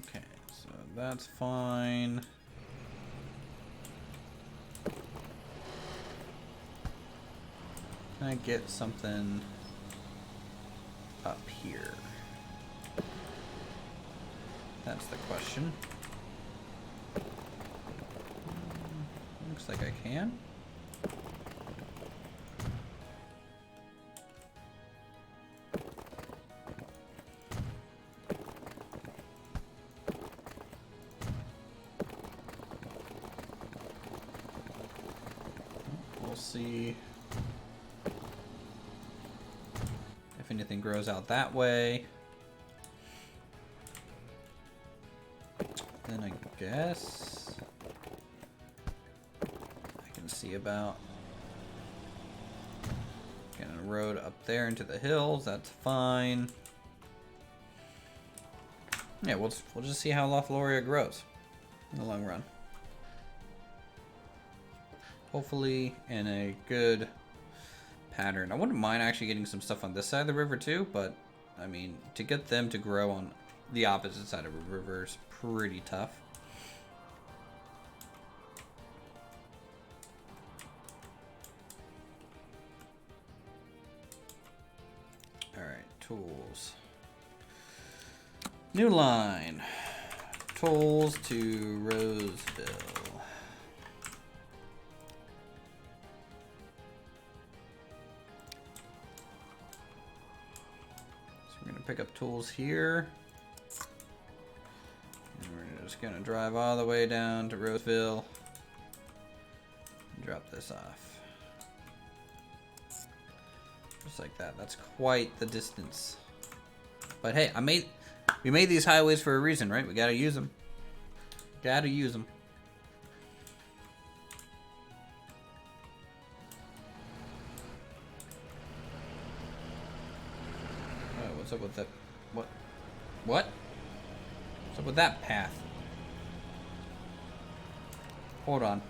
A: Okay, so that's fine. Can I get something up here? That's the question. Looks like I can. We'll see if anything grows out that way. Then I guess I can see about getting a road up there into the hills. That's fine. Yeah, we'll just see how Lothlorien grows in the long run. Hopefully in a good pattern. I wouldn't mind actually getting some stuff on this side of the river too, but I mean, to get them to grow on the opposite side of a river is pretty tough. Alright, tools. New line. Tolls to Roseville. So we're gonna pick up tools here. And we're just gonna drive all the way down to Roseville. And drop this off. Just like that. That's quite the distance. But hey, we made these highways for a reason, right? We gotta use them. Gotta use them. Oh, what's up with that? What? What? What's up with that path? Hold on.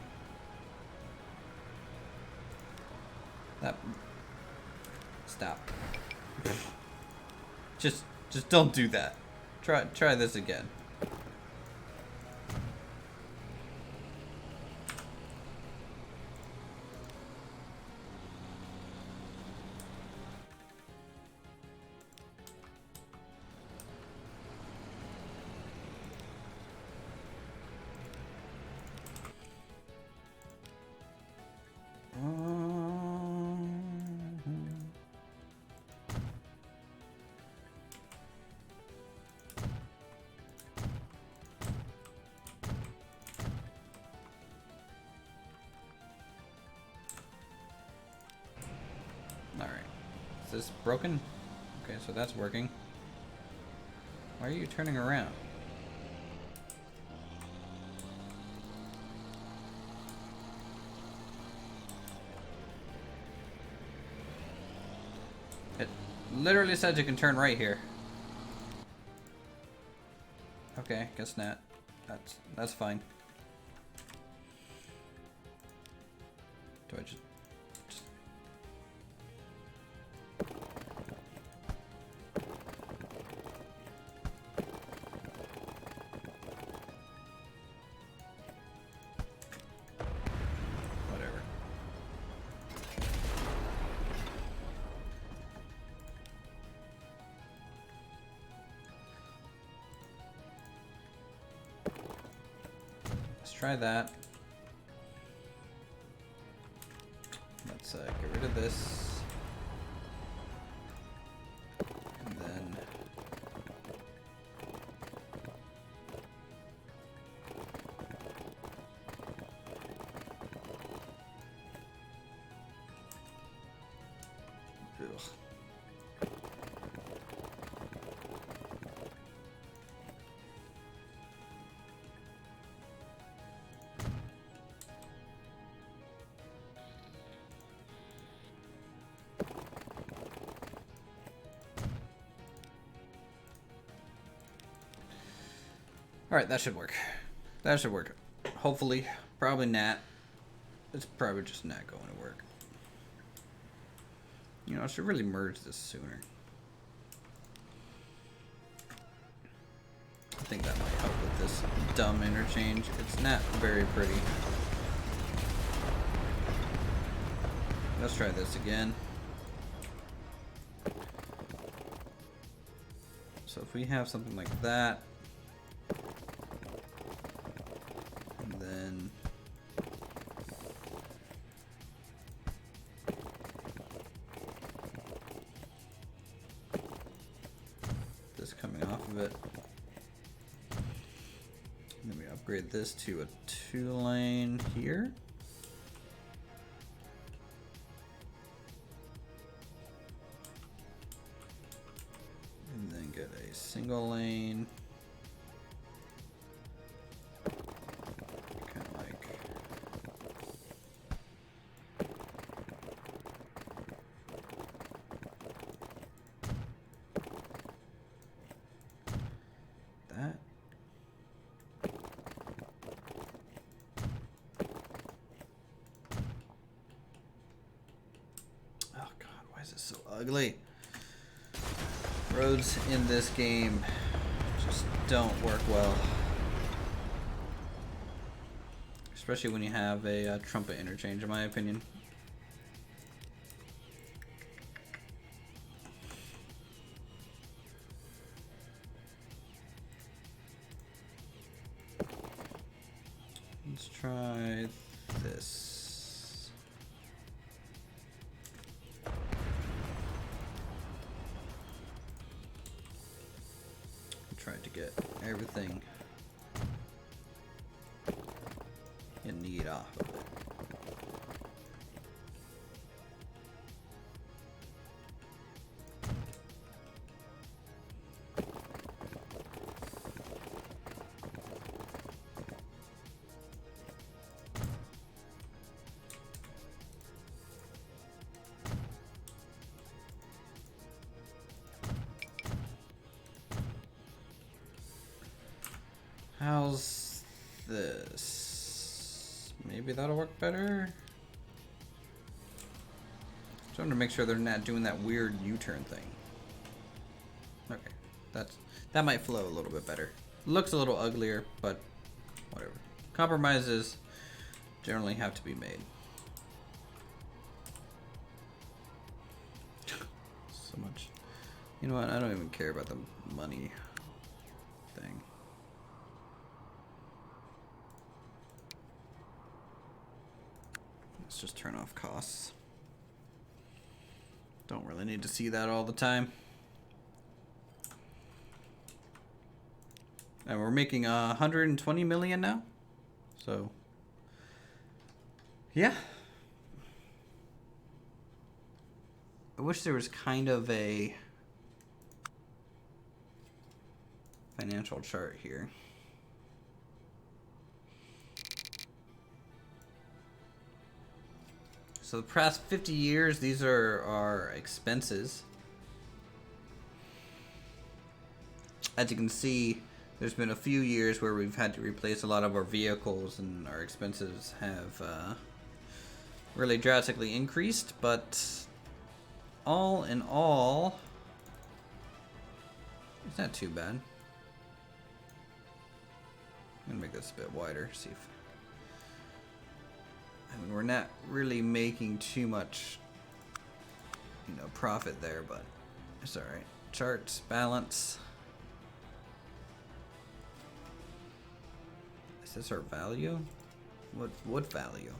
A: That. Stop. Just don't do that. Try this again. Is this broken? Okay, so that's working. Why are you turning around? It literally said you can turn right here. Okay, guess not. That's fine. Do I just try that. Let's get rid of this. And then ugh. Alright, that should work. That should work. Hopefully. Probably not. It's probably just not going to work. You know, I should really merge this sooner. I think that might help with this dumb interchange. It's not very pretty. Let's try this again. So if we have something like that, and then this coming off of it, and then we upgrade this to a 2-lane here. And then get a single lane. Kind of like that. Oh God, why is this so ugly? Roads in this game just don't work well. Especially when you have a trumpet interchange, in my opinion. Let's try this. Try to get everything you need off of it. How's this? Maybe that'll work better. Just wanted to make sure they're not doing that weird U-turn thing. Okay, that might flow a little bit better. Looks a little uglier, but whatever. Compromises generally have to be made. So much. You know what? I don't even care about the money thing. Let's just turn off costs. Don't really need to see that all the time. And we're making 120 million now. So, yeah. I wish there was kind of a financial chart here. So the past 50 years, these are our expenses. As you can see, there's been a few years where we've had to replace a lot of our vehicles and our expenses have really drastically increased, but all in all, it's not too bad. I'm gonna make this a bit wider, see if I mean, we're not really making too much, you know, profit there, but it's all right. Charts, balance. Is this our value? What value?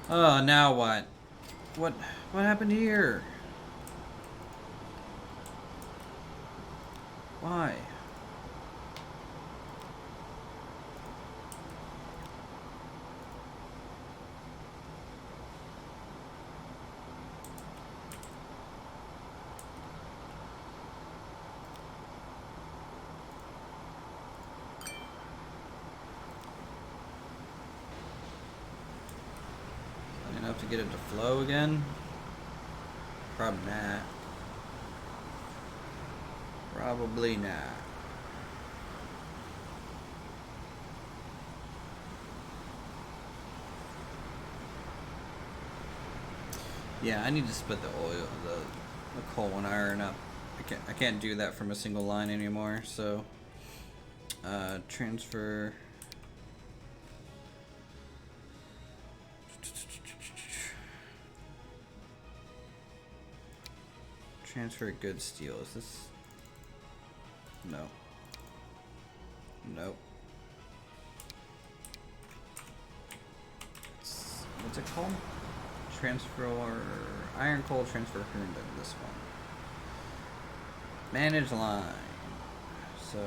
A: Oh, now what? What happened here? Why? Enough to get it to flow again? Probably not. Probably not. Yeah, I need to split the oil, the coal and iron up. I can't do that from a single line anymore. So, transfer. Transfer good steel. Is this? No. Nope. What's it called? Transfer iron coal transfer here into this one. Manage line. So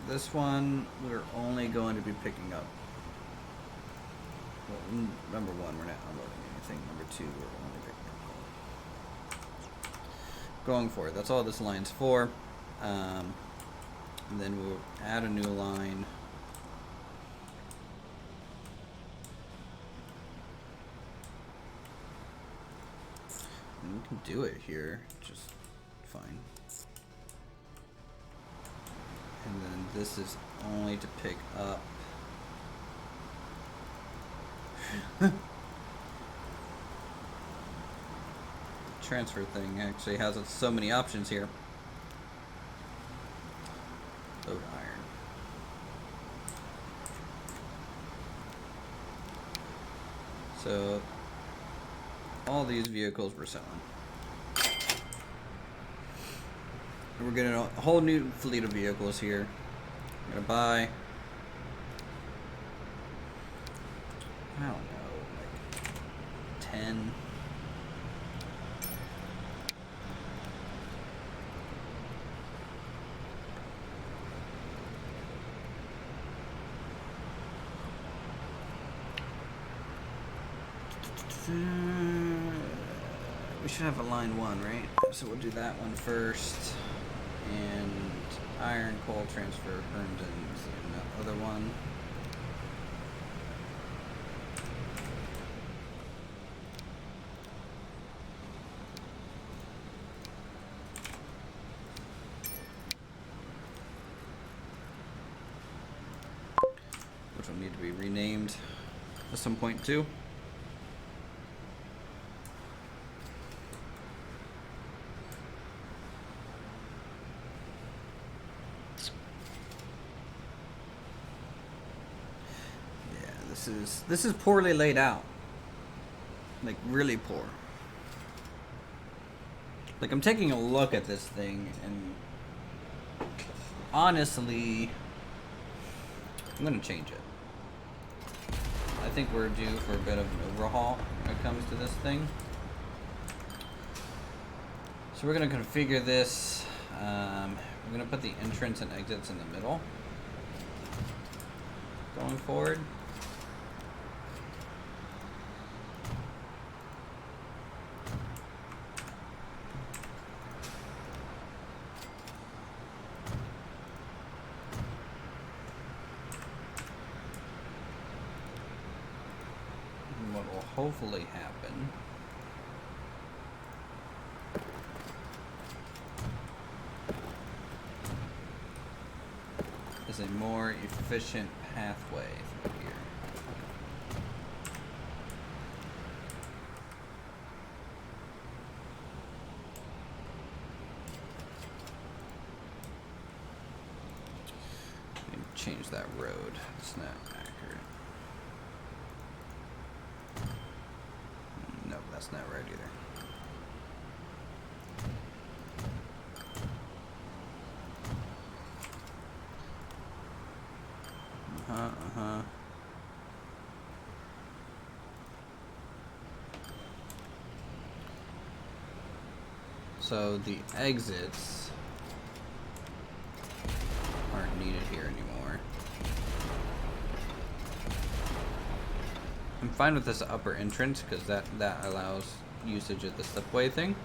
A: this one we're only going to be picking up. Well, number one, we're not unloading anything. Number two, we're only picking up coal. Going for it. That's all this line's for. And then we'll add a new line. And we can do it here, just fine. And then this is only to pick up. Transfer thing actually has so many options here. Load iron. So all these vehicles we're selling. And we're getting a whole new fleet of vehicles here. I'm gonna buy, I don't know, like 10. We should have a line 1, right? So we'll do that one first. And iron, coal transfer, Herndon's another one. Which will need to be renamed at some point too. This is poorly laid out. Like really poor. Like I'm taking a look at this thing and honestly I'm gonna change it. I think we're due for a bit of an overhaul when it comes to this thing. So we're gonna configure this. We're gonna put the entrance and exits in the middle going forward. Hopefully happen is a more efficient pathway through here. Let me change that road. It's not accurate. No, that's not right either. So the exits aren't needed here anymore. I'm fine with this upper entrance because that allows usage of the slipway thing.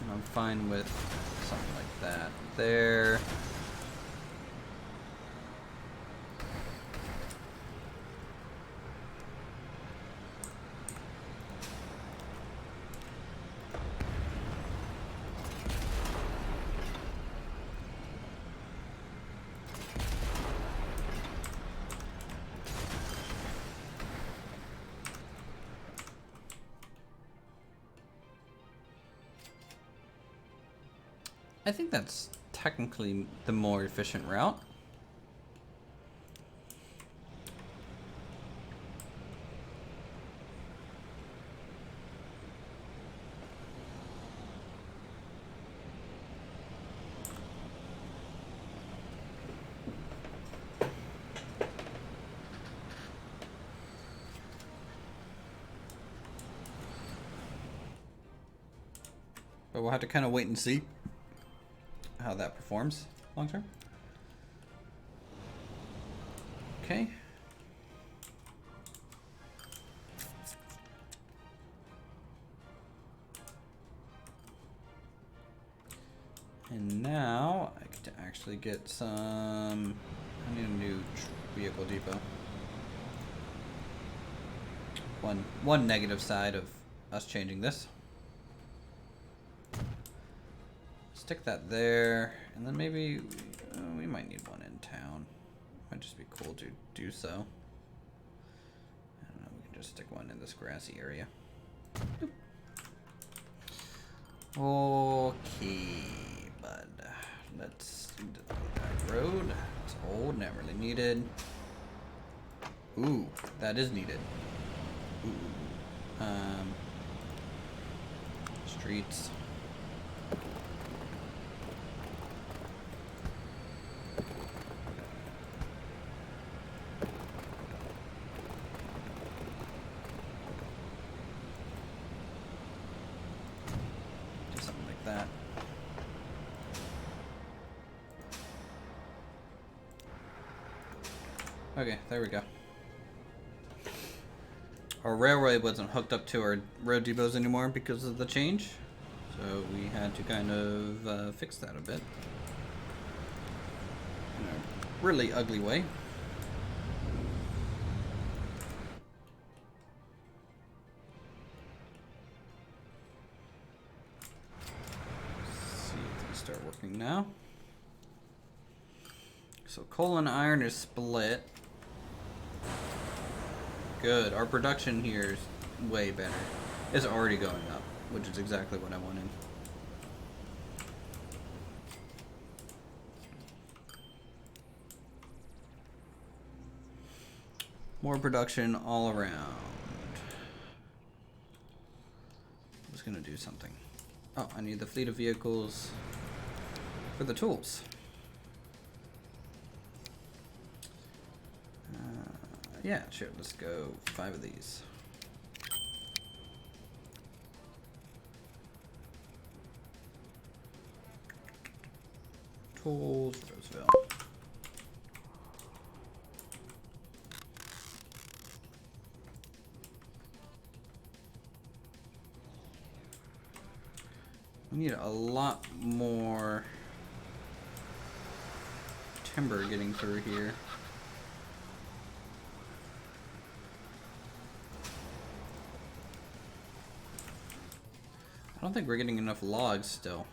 A: And I'm fine with something like that there. I think that's technically the more efficient route. But we'll have to kind of wait and see how that performs long term. Okay. And now I get to actually get some. I need a new vehicle depot. One negative side of us changing this. Stick that there, and then maybe we might need one in town. Might just be cool to do so. I don't know. We can just stick one in this grassy area. Boop. Okay, bud. Let's delete that road. It's old, not really needed. Ooh, that is needed. Ooh. Streets. Do something like that. Okay, there we go. Our railway wasn't hooked up to our road depots anymore because of the change, so we had to kind of fix that a bit in a really ugly way. Let's see if they start working now. So coal and iron is split. Good. Our production here is way better. It's already going up, which is exactly what I wanted. More production all around. I was gonna do something. Oh, I need the fleet of vehicles for the tools. Yeah, sure. Let's go 5 of these. Tools, Roseville. We need a lot more timber getting through here. I don't think we're getting enough logs still.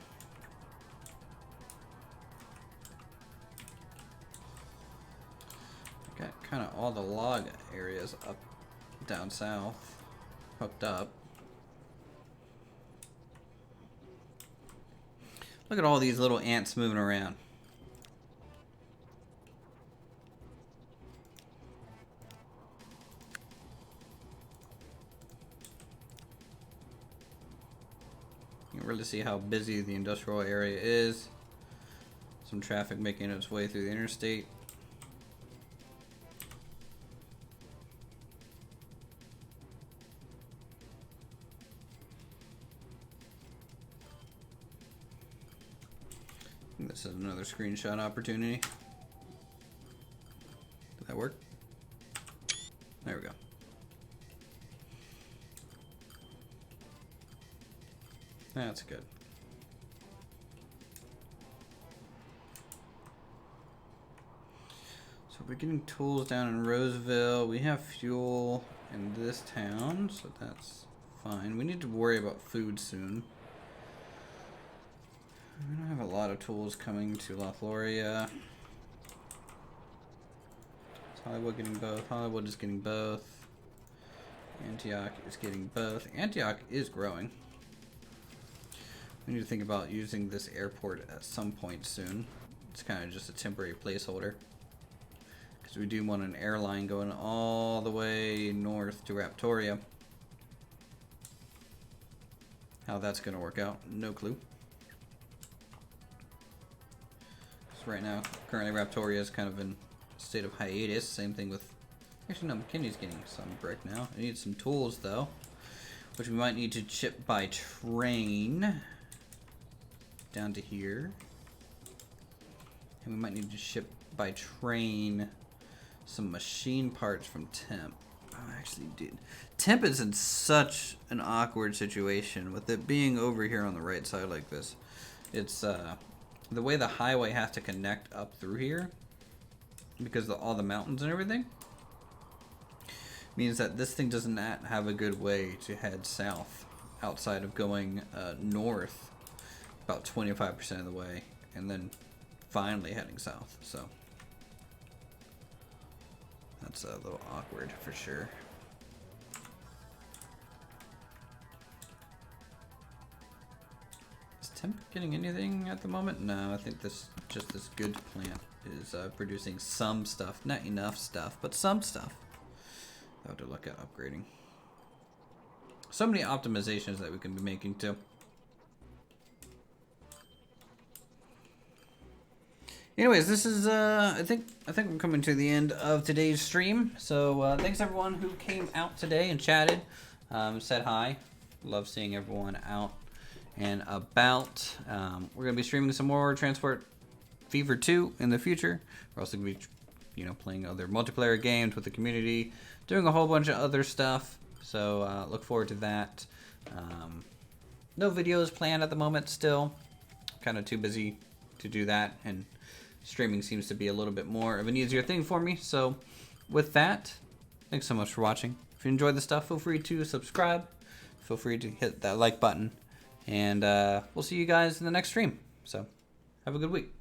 A: Got kind of all the log areas up down south hooked up. Look at all these little ants moving around. You can really see how busy the industrial area is. Some traffic making its way through the interstate. This is another screenshot opportunity. Did that work? There we go. That's good. So we're getting tools down in Roseville. We have fuel in this town, so that's fine. We need to worry about food soon. We don't have a lot of tools coming to Lothlorien. Is Hollywood getting both? Hollywood is getting both. Antioch is getting both. Antioch is growing. We need to think about using this airport at some point soon. It's kind of just a temporary placeholder. Because we do want an airline going all the way north to Raptoria. How that's going to work out, no clue. Because right now, currently Raptoria is kind of in a state of hiatus. Same thing with... Actually, no, McKinney's getting some brick now. I need some tools, though. Which we might need to ship by train. Down to here. And we might need to ship by train some machine parts from Temp. Oh, actually, dude. Temp is in such an awkward situation with it being over here on the right side like this. It's the way the highway has to connect up through here because of all the mountains and everything means that this thing does not have a good way to head south outside of going north about 25% of the way and then finally heading south. So that's a little awkward for sure. temp getting anything at the moment? No, I think this good plant is producing some stuff. Not enough stuff, but some stuff. I have to look at upgrading. So many optimizations that we can be making too. Anyways, this is I think we're coming to the end of today's stream. So thanks everyone who came out today and chatted, said hi. Love seeing everyone out and about. We're gonna be streaming some more Transport Fever 2 in the future. We're also gonna be, you know, playing other multiplayer games with the community, doing a whole bunch of other stuff. So look forward to that. No videos planned at the moment still. Kind of too busy to do that, and streaming seems to be a little bit more of an easier thing for me. So with that, thanks so much for watching. If you enjoyed the stuff, feel free to subscribe. Feel free to hit that like button. And we'll see you guys in the next stream. So have a good week.